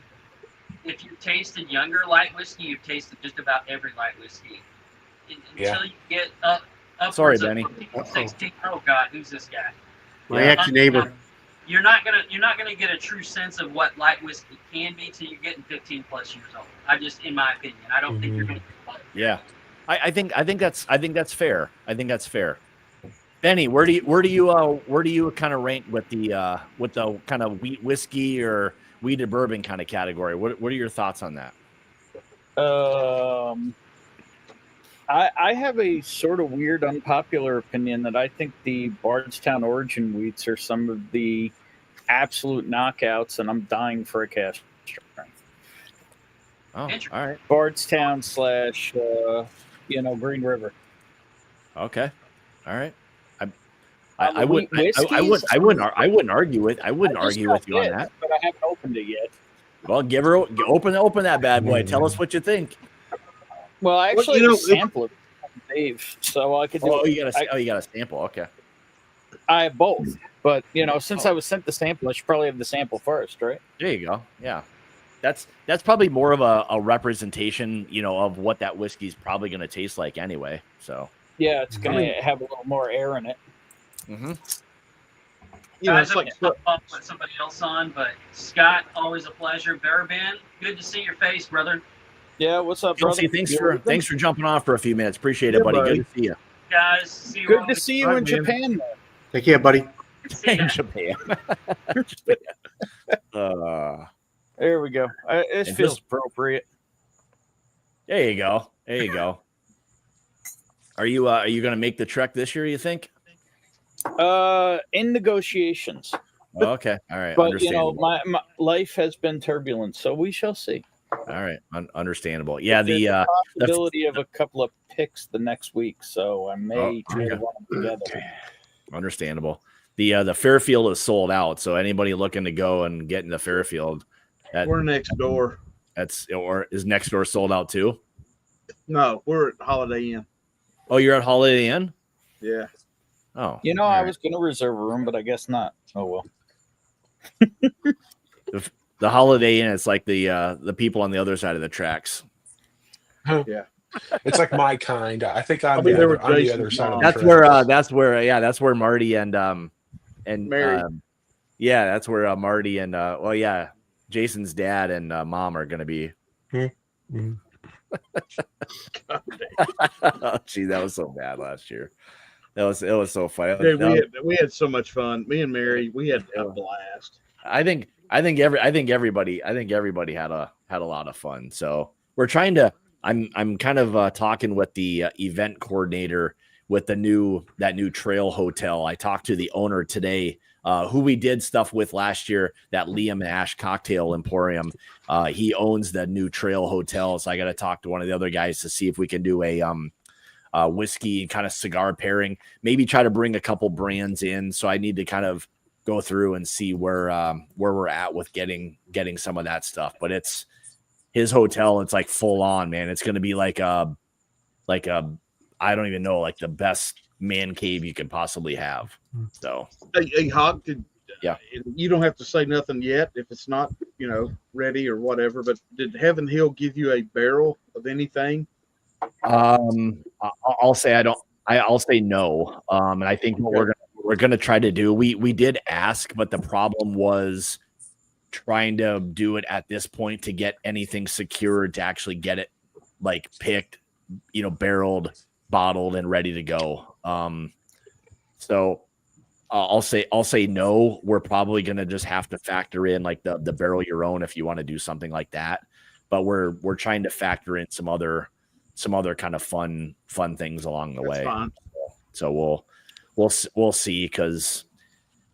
if you've tasted younger light whiskey, you've tasted just about every light whiskey. Until you get up. Sorry, upwards of Benny. 15, 16. Oh God, who's this guy? My ex-neighbor. You're not gonna get a true sense of what light whiskey can be till you're getting 15 plus years old. In my opinion, I don't think you're gonna. Yeah, I think that's fair. I think that's fair. Benny, where do you kind of rank with the kind of wheat whiskey or wheated bourbon kind of category? What are your thoughts on that? I have a sort of weird, unpopular opinion that I think the Bardstown Origin wheats are some of the absolute knockouts, and I'm dying for a cast strength. Oh, all right. Bardstown / Green River. Okay, all right. I wouldn't argue with you on that. But I haven't opened it yet. Well, open that bad boy. Tell us what you think. Well, I actually sample it, Dave, so I could do. Oh, you got a sample. Okay. I have both, but since I was sent the sample, I should probably have the sample first, right? There you go. Yeah, that's probably more of a representation, of what that whiskey's probably going to taste like anyway. So yeah, it's going to have a little more air in it. Mm-hmm. Guys, I'm going to put somebody else on, but Scott, always a pleasure. Bourbon, good to see your face, brother. Yeah, what's up, brother? Thanks for jumping on for a few minutes. Appreciate it, buddy. Good to see you. Guys, see you good to see you in Japan, man. Take care, buddy. In Japan. There we go. It feels appropriate. There you go. Are you going to make the trek this year, you think? In negotiations. Okay. All right. But Understandable. my life has been turbulent, so we shall see. All right. Understandable. Yeah. There's The a possibility of a couple of picks the next week, so I may try to run them together. Understandable. The Fairfield is sold out, so anybody looking to go and get into Fairfield, We're next door. Is next door sold out too? No, we're at Holiday Inn. Oh, you're at Holiday Inn? Yeah. Oh, I was going to reserve a room, but I guess not. Oh well. The Holiday Inn is like the people on the other side of the tracks. Yeah. It's like my kind. I think I'm, there the, were I'm the Jason's other side of mom. the That's where Marty and Mary. That's where Marty and Jason's dad and mom are going to be. Mm-hmm. Oh, gee, that was so bad last year. It was so funny. Dude, we had so much fun. Me and Mary, we had a blast. I think everybody had a lot of fun. So we're trying to. I'm kind of talking with the event coordinator with that new trail hotel. I talked to the owner today, who we did stuff with last year, that Liam Ash Cocktail Emporium. He owns the new trail hotel, so I got to talk to one of the other guys to see if we can do a whiskey and kind of cigar pairing. Maybe try to bring a couple brands in. So I need to kind of go through and see where we're at with getting some of that stuff. But it's his hotel. It's like full on, man. It's going to be like a I don't even know, like the best man cave you could possibly have. So, Hey, Hawk, Yeah. You don't have to say nothing yet if it's not, ready or whatever. But did Heaven Hill give you a barrel of anything? I'll say I don't. I'll say no. And I think what we're gonna try to do. We did ask, but the problem was trying to do it at this point to get anything secured to actually get it like picked, barreled, bottled, and ready to go. So I'll say no. We're probably gonna just have to factor in like the barrel your own if you want to do something like that. But we're trying to factor in some other kind of fun things along the That's way. fine. So we'll see, because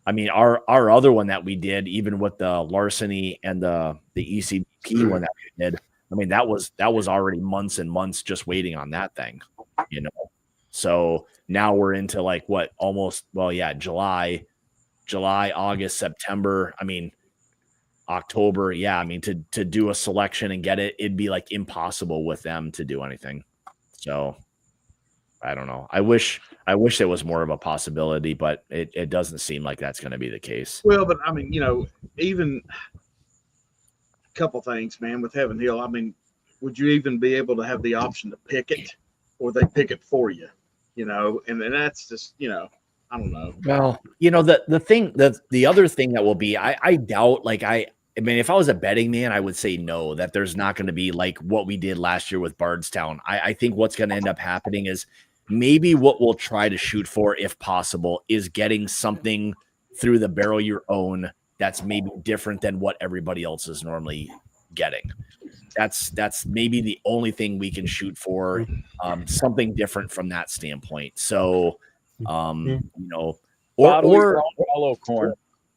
I mean our other one that we did, even with the Larceny and the ECP one that we did, I mean that was already months and months just waiting on that thing, So now we're into like what, almost, July, August, September. I mean, October. Yeah. I mean, to do a selection and get it, it'd be like impossible with them to do anything. So I don't know. I wish it was more of a possibility, but it doesn't seem like that's going to be the case. Well, but I mean, even a couple things, man, with Heaven Hill. I mean, would you even be able to have the option to pick it, or they pick it for you? And then that's just, I don't know. Well, the other thing that will be, I doubt, like, I mean, if I was a betting man, I would say no, that there's not going to be like what we did last year with Bardstown. I think what's going to end up happening is maybe what we'll try to shoot for, if possible, is getting something through the barrel your own that's maybe different than what everybody else is normally getting. That's maybe the only thing we can shoot for, something different from that standpoint. So, or hollow corn,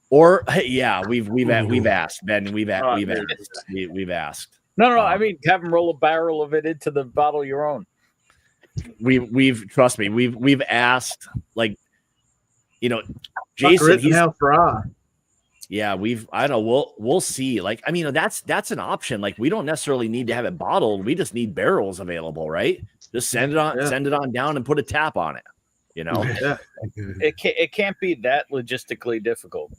or yeah, we've asked, Ben. We've asked. No. I mean, have them roll a barrel of it into the bottle your own. We've trust me. We've asked, like, Jason. He's now dry. Yeah, I don't know. We'll see. Like, I mean, that's an option. Like, we don't necessarily need to have it bottled. We just need barrels available, right? Just send it on down and put a tap on it. Yeah. It can't be that logistically difficult.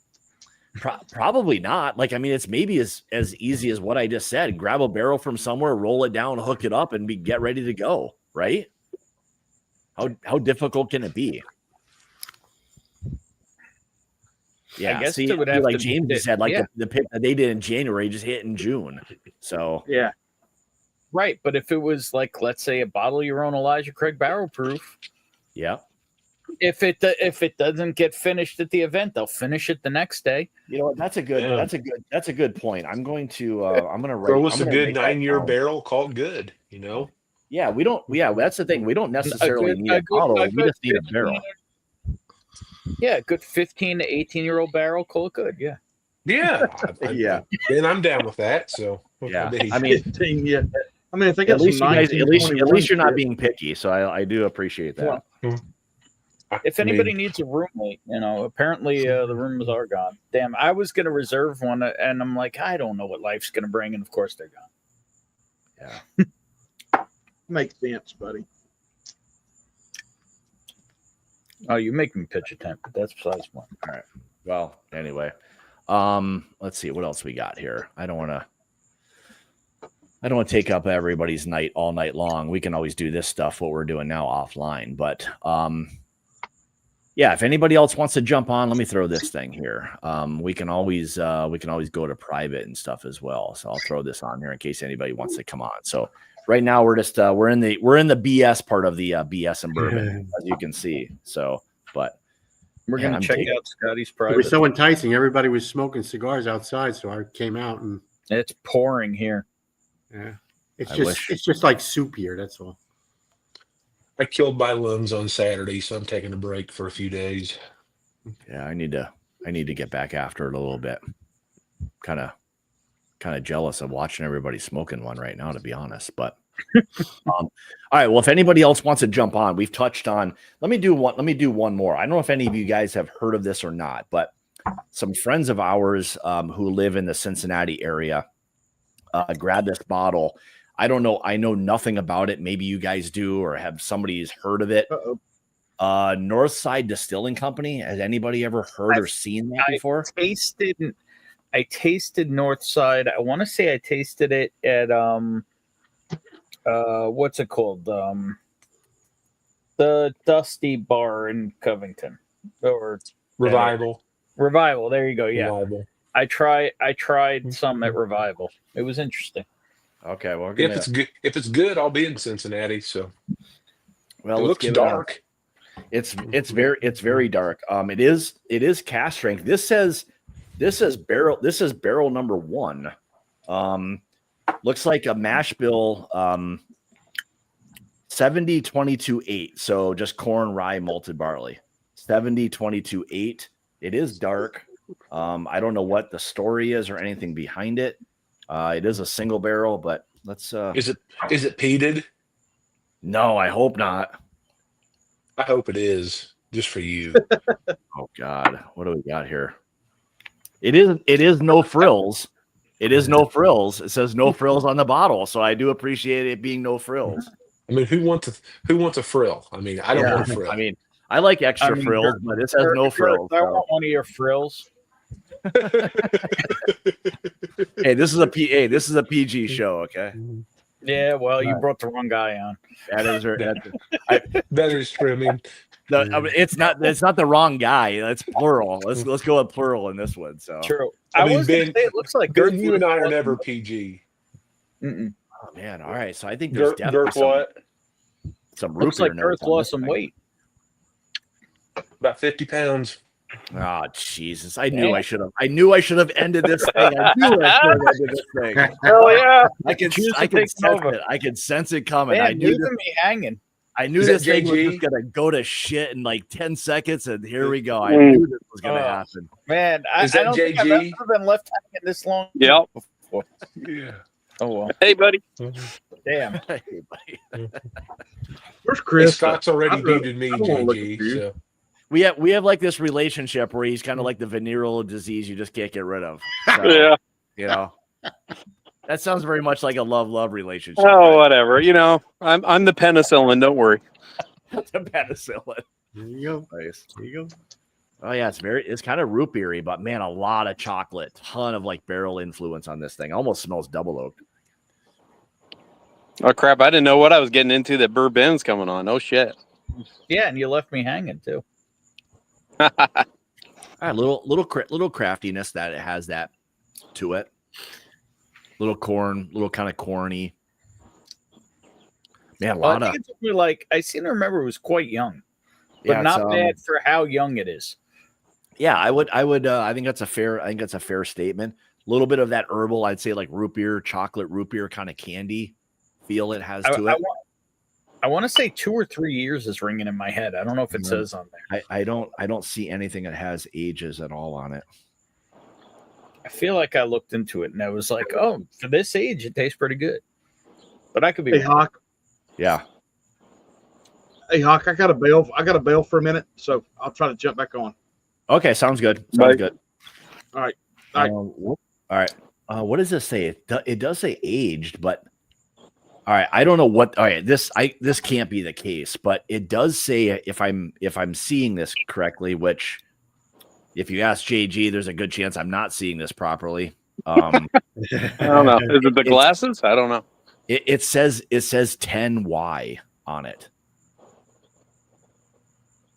Probably not. Like, I mean, it's maybe as easy as what I just said. Grab a barrel from somewhere, roll it down, hook it up, and get ready to go. Right? How difficult can it be? Yeah, I guess see, it would have like to James be, said, like the pick that they did in January just hit in June. So yeah, right. But if it was like, let's say, a bottle of your own Elijah Craig barrel proof, yeah. If it doesn't get finished at the event, they'll finish it the next day. That's a good point. I'm going to write. Throw us a good 9-year barrel called good. Yeah, we don't. Yeah, that's the thing. We don't necessarily need a bottle. We just need a barrel. Yeah, a good 15 to 18-year-old barrel, call it good. Yeah. Yeah. Yeah. And I'm down with that. So Yeah. I I mean, 15, yeah. I mean, if they at got some least you guys, at least 1921 you're not shit, being picky. So I do appreciate that. Well, if anybody needs a roommate, apparently the rooms are gone. Damn, I was going to reserve one, and I'm like, I don't know what life's going to bring, and of course they're gone. Yeah. makes sense, buddy. Oh, you make me pitch a tent, but that's besides the point. All right. Well, anyway, let's see what else we got here. I don't want to take up everybody's night all night long. We can always do this stuff, what we're doing now, offline. But yeah, if anybody else wants to jump on, let me throw this thing here. We can always go to private and stuff as well. So I'll throw this on here in case anybody wants to come on. So right now we're just we're in the BS part of the BS and bourbon, as you can see. So, but we're gonna check out Scotty's private. It was so enticing. Everybody was smoking cigars outside, so I came out and it's pouring here. Yeah, it's just like soup here. That's all. I killed my lungs on Saturday, so I'm taking a break for a few days. Yeah, I need to get back after it a little bit. Kind of jealous of watching everybody smoking one right now, to be honest. But all right, well, if anybody else wants to jump on, we've touched on. Let me do one more. I don't know if any of you guys have heard of this or not, but some friends of ours who live in the Cincinnati area grabbed this bottle. I don't know. I know nothing about it. Maybe you guys do, or have somebody's heard of it. North Side Distilling Company. Has anybody ever heard or seen that before? I tasted North Side. I want to say I tasted it at what's it called? The Dusty Bar in Covington, or Revival. Revival. There you go. Yeah. Revival. I tried some at Revival. It was interesting. Okay, well, if it's good, I'll be in Cincinnati. So, well, it looks dark. It's very dark. It is cask strength. This says barrel number 1. Looks like a mash bill 70-22-8. So just corn, rye, malted barley. 70-22-8. It is dark. I don't know what the story is or anything behind it. It is a single barrel, but let's Is it peated? No, I hope not. I hope it is, just for you. Oh God, what do we got here? It is no frills. It is no frills. It says no frills on the bottle, so I do appreciate it being no frills. I mean, who wants a frill? I mean, I don't want a frill. I mean, I like extra frills, but this has no frills. I want one of your frills. Hey, this is a PG show, okay? Yeah, well, you brought the wrong guy on. That is that is true. I mean, I mean, it's not the wrong guy. That's plural. Let's go with plural in this one. So true. I mean, Ben, it looks like Ben, you and I are never PG. Mm-mm. Oh man, all right. So I think there's definitely some root looks like Girth lost some weight. About 50 pounds. Oh Jesus! I knew I should have ended this thing. I knew I should have ended this thing. Hell yeah! I can sense it. I can sense it coming. Man, I knew me hanging. I knew this thing was just gonna go to shit in like 10 seconds, and here we go. I knew this was gonna happen. Man, I don't think I've ever been left hanging this long. Yep. Before. Yeah. Oh well. Hey, buddy. Damn. Hey, buddy. Where's Chris? Hey, Scott's already beated me, JG. So. We have like this relationship where he's kind of like the venereal disease you just can't get rid of. So, Yeah. You know, that sounds very much like a love relationship. Oh, right? Whatever. You know, I'm the penicillin. Don't worry. The penicillin. There you go. Nice. There you go. Oh yeah, it's kind of root beery, but man, a lot of chocolate, ton of like barrel influence on this thing. Almost smells double oak. Oh crap! I didn't know what I was getting into. That Bourbon's coming on. Oh shit. Yeah, and you left me hanging too. All right, little craftiness that it has that to it. Little kind of corny. Man, I think it took me like I seem to remember it was quite young, but not bad for how young it is. Yeah, I would. I think that's a fair statement. A little bit of that herbal, I'd say, like root beer, chocolate root beer kind of candy feel it has to it. I want to say 2 or 3 years is ringing in my head. I don't know if it says on there. I don't see anything that has ages at all on it. I feel like I looked into it and I was like, oh, for this age, it tastes pretty good. But I could be Hey, wrong. Hawk. Yeah. Hey, Hawk. I got to bail for a minute, so I'll try to jump back on. Okay, sounds good. Bye. Good. All right. All right. What does this say? It does say aged, but all right. I don't know what. All right. This can't be the case, but it does say if I'm seeing this correctly, which if you ask JG, there's a good chance I'm not seeing this properly. I don't know. Is it the glasses? I don't know. It says 10Y on it.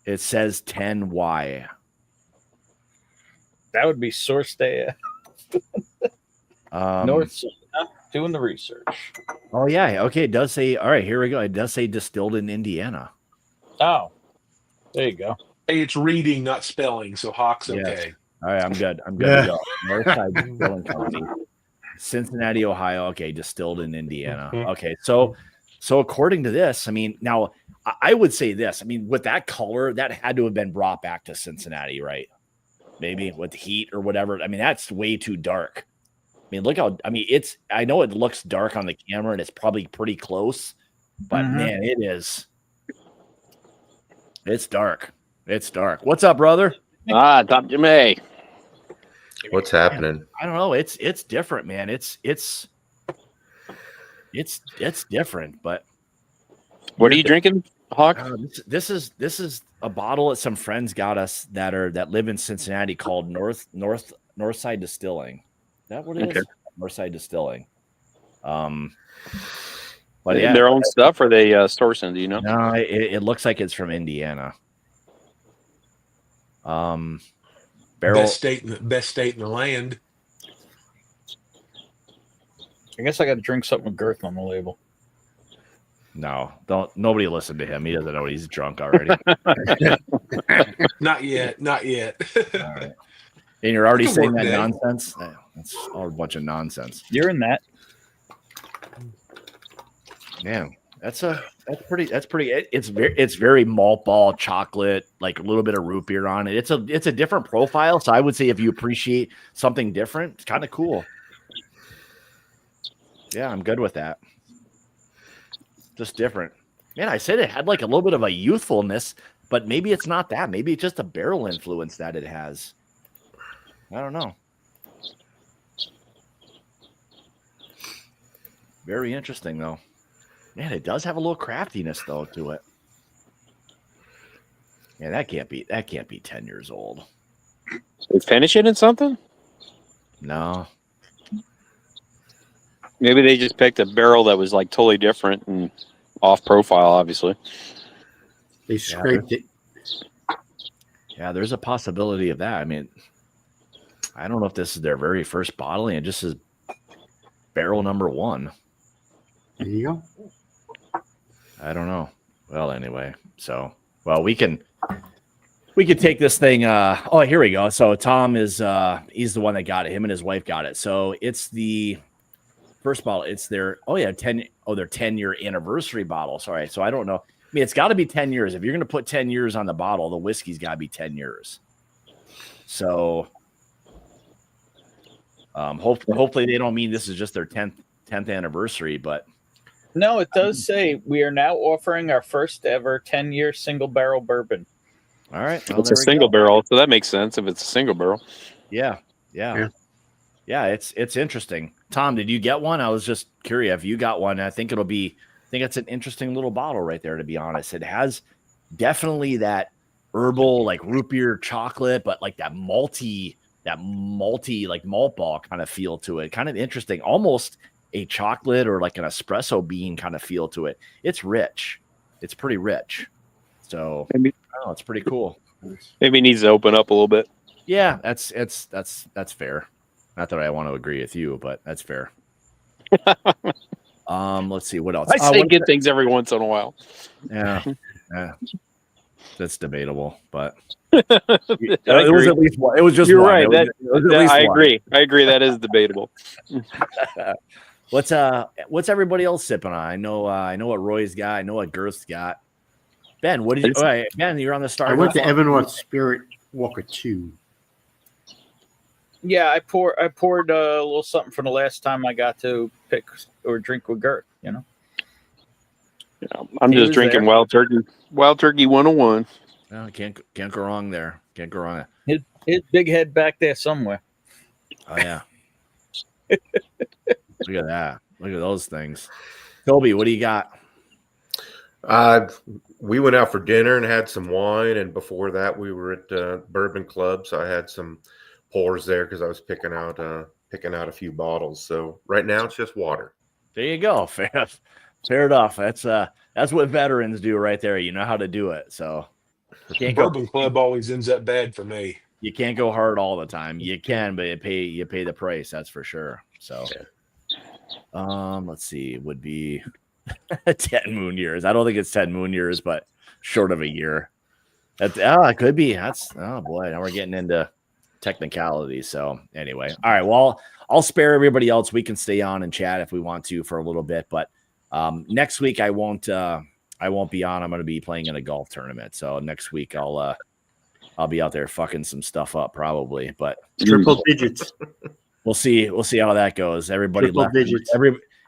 It says 10Y. That would be source day. North doing the research. Oh yeah. Okay. It does say. All right. Here we go. It does say distilled in Indiana. Oh, there you go. Hey, it's reading, not spelling, so Hawk's okay. Yes. All right. I'm good. I'm good to go. Northside Distilling Company, Cincinnati, Ohio. Okay. Distilled in Indiana. Okay. So according to this, I mean, now I would say this. I mean, with that color, that had to have been brought back to Cincinnati, right? Maybe with heat or whatever. I mean, that's way too dark. I mean, look how, I mean, I know it looks dark on the camera and it's probably pretty close, but man, it's dark. It's dark. What's up, brother? Top Jimmy. What's happening? I don't know. It's different, man. It's different, but What are you drinking, Hawk? this is a bottle that some friends got us that live in Cincinnati called Northside Distilling. Is that what it is? Northside Distilling. But yeah, Their own stuff, or they sourcing? Do you know? no, it looks like it's from Indiana. Barrel. Best state in the land. I guess I got to drink something with girth on the label. No, don't. Nobody listen to him. He doesn't know he's drunk already. Not yet. Not yet. All right. And you're already It's a saying work that day. nonsense? That's all a bunch of nonsense. You're in that. Man, that's pretty. It's very malt ball chocolate, like a little bit of root beer on it. It's a different profile. So I would say if you appreciate something different, it's kind of cool. Yeah, I'm good with that. Just different. Man, I said it had like a little bit of a youthfulness, but maybe it's not that. Maybe it's just a barrel influence that it has. I don't know. Very interesting, though. Man, it does have a little craftiness, though, to it. Yeah, that can't be 10 years old. They finish it in something? No. Maybe they just picked a barrel that was like totally different and off profile, obviously. They scraped it. Yeah, there's a possibility of that. I mean, I don't know if this is their very first bottling. It just is barrel number 1. There you go. I don't know. Well, anyway, so we can take this thing. Oh, here we go. So Tom is he's the one that got it. Him and his wife got it. So it's the first bottle. It's their 10-year anniversary bottle. Sorry. So I don't know. I mean, it's got to be 10 years. If you're going to put 10 years on the bottle, the whiskey's got to be 10 years. So hopefully they don't mean this is just their 10th anniversary, but No, it does say we are now offering our first ever 10-year single barrel bourbon. all right. Well, It's a single barrel, so that makes sense if it's a single barrel. Yeah. It's interesting. Tom, did you get one? I was just curious if you got one. I think it's an interesting little bottle right there, to be honest. It has definitely that herbal, like root beer chocolate, but like that malty, like malt ball kind of feel to it. Kind of interesting, almost a chocolate or like an espresso bean kind of feel to it. It's rich. It's pretty rich. So Maybe, it's pretty cool. maybe it needs to open up a little bit. Yeah, that's fair. Not that I want to agree with you, but that's fair. Let's see what else. I say good things every once in a while. Yeah, that's debatable, but I it was agree. at least one. It was just You're one. right. It was at least I one. agree. I agree. That is debatable. What's everybody else sipping on? I know what Roy's got. I know what Girth's got. Ben, what did you? Ben, you're on the start. I went to Evanworth Spirit Walker 2. Yeah, I poured a little something from the last time I got to pick or drink with Gert. You know. Yeah, I'm just drinking Wild Turkey 101. No, can't go wrong there. Can't go wrong. His big head back there somewhere. Oh yeah. Look at that. Look at those things. Toby, what do you got? We went out for dinner and had some wine, and before that, we were at Bourbon Club, so I had some pours there because I was picking out a few bottles. So right now, it's just water. There you go. Fair enough. That's what veterans do right there. You know how to do it. So Bourbon Club always ends up bad for me. You can't go hard all the time. You can, but you pay the price. That's for sure. So, let's see. It would be 10 moon years. I don't think it's 10 moon years, but short of a year. It could be. Oh boy. Now we're getting into technicalities. So anyway, all right. Well, I'll spare everybody else. We can stay on and chat if we want to for a little bit, but next week I won't be on. I'm going to be playing in a golf tournament. So next week I'll be out there fucking some stuff up probably, but triple digits. We'll see how that goes. Everybody triple left. Digits.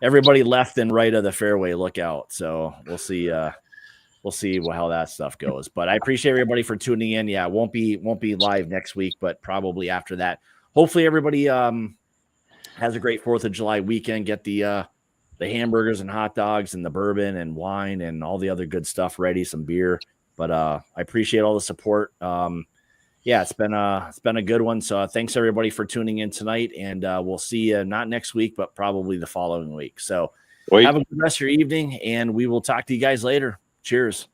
Everybody left and right of the fairway. Look out. So we'll see how that stuff goes. But I appreciate everybody for tuning in. Yeah, won't be live next week, but probably after that. Hopefully everybody has a great 4th of July weekend. Get the hamburgers and hot dogs and the bourbon and wine and all the other good stuff ready, some beer. But I appreciate all the support. Yeah, it's been a good one. So thanks everybody for tuning in tonight, and we'll see you not next week, but probably the following week. So have a good rest of your evening, and we will talk to you guys later. Cheers.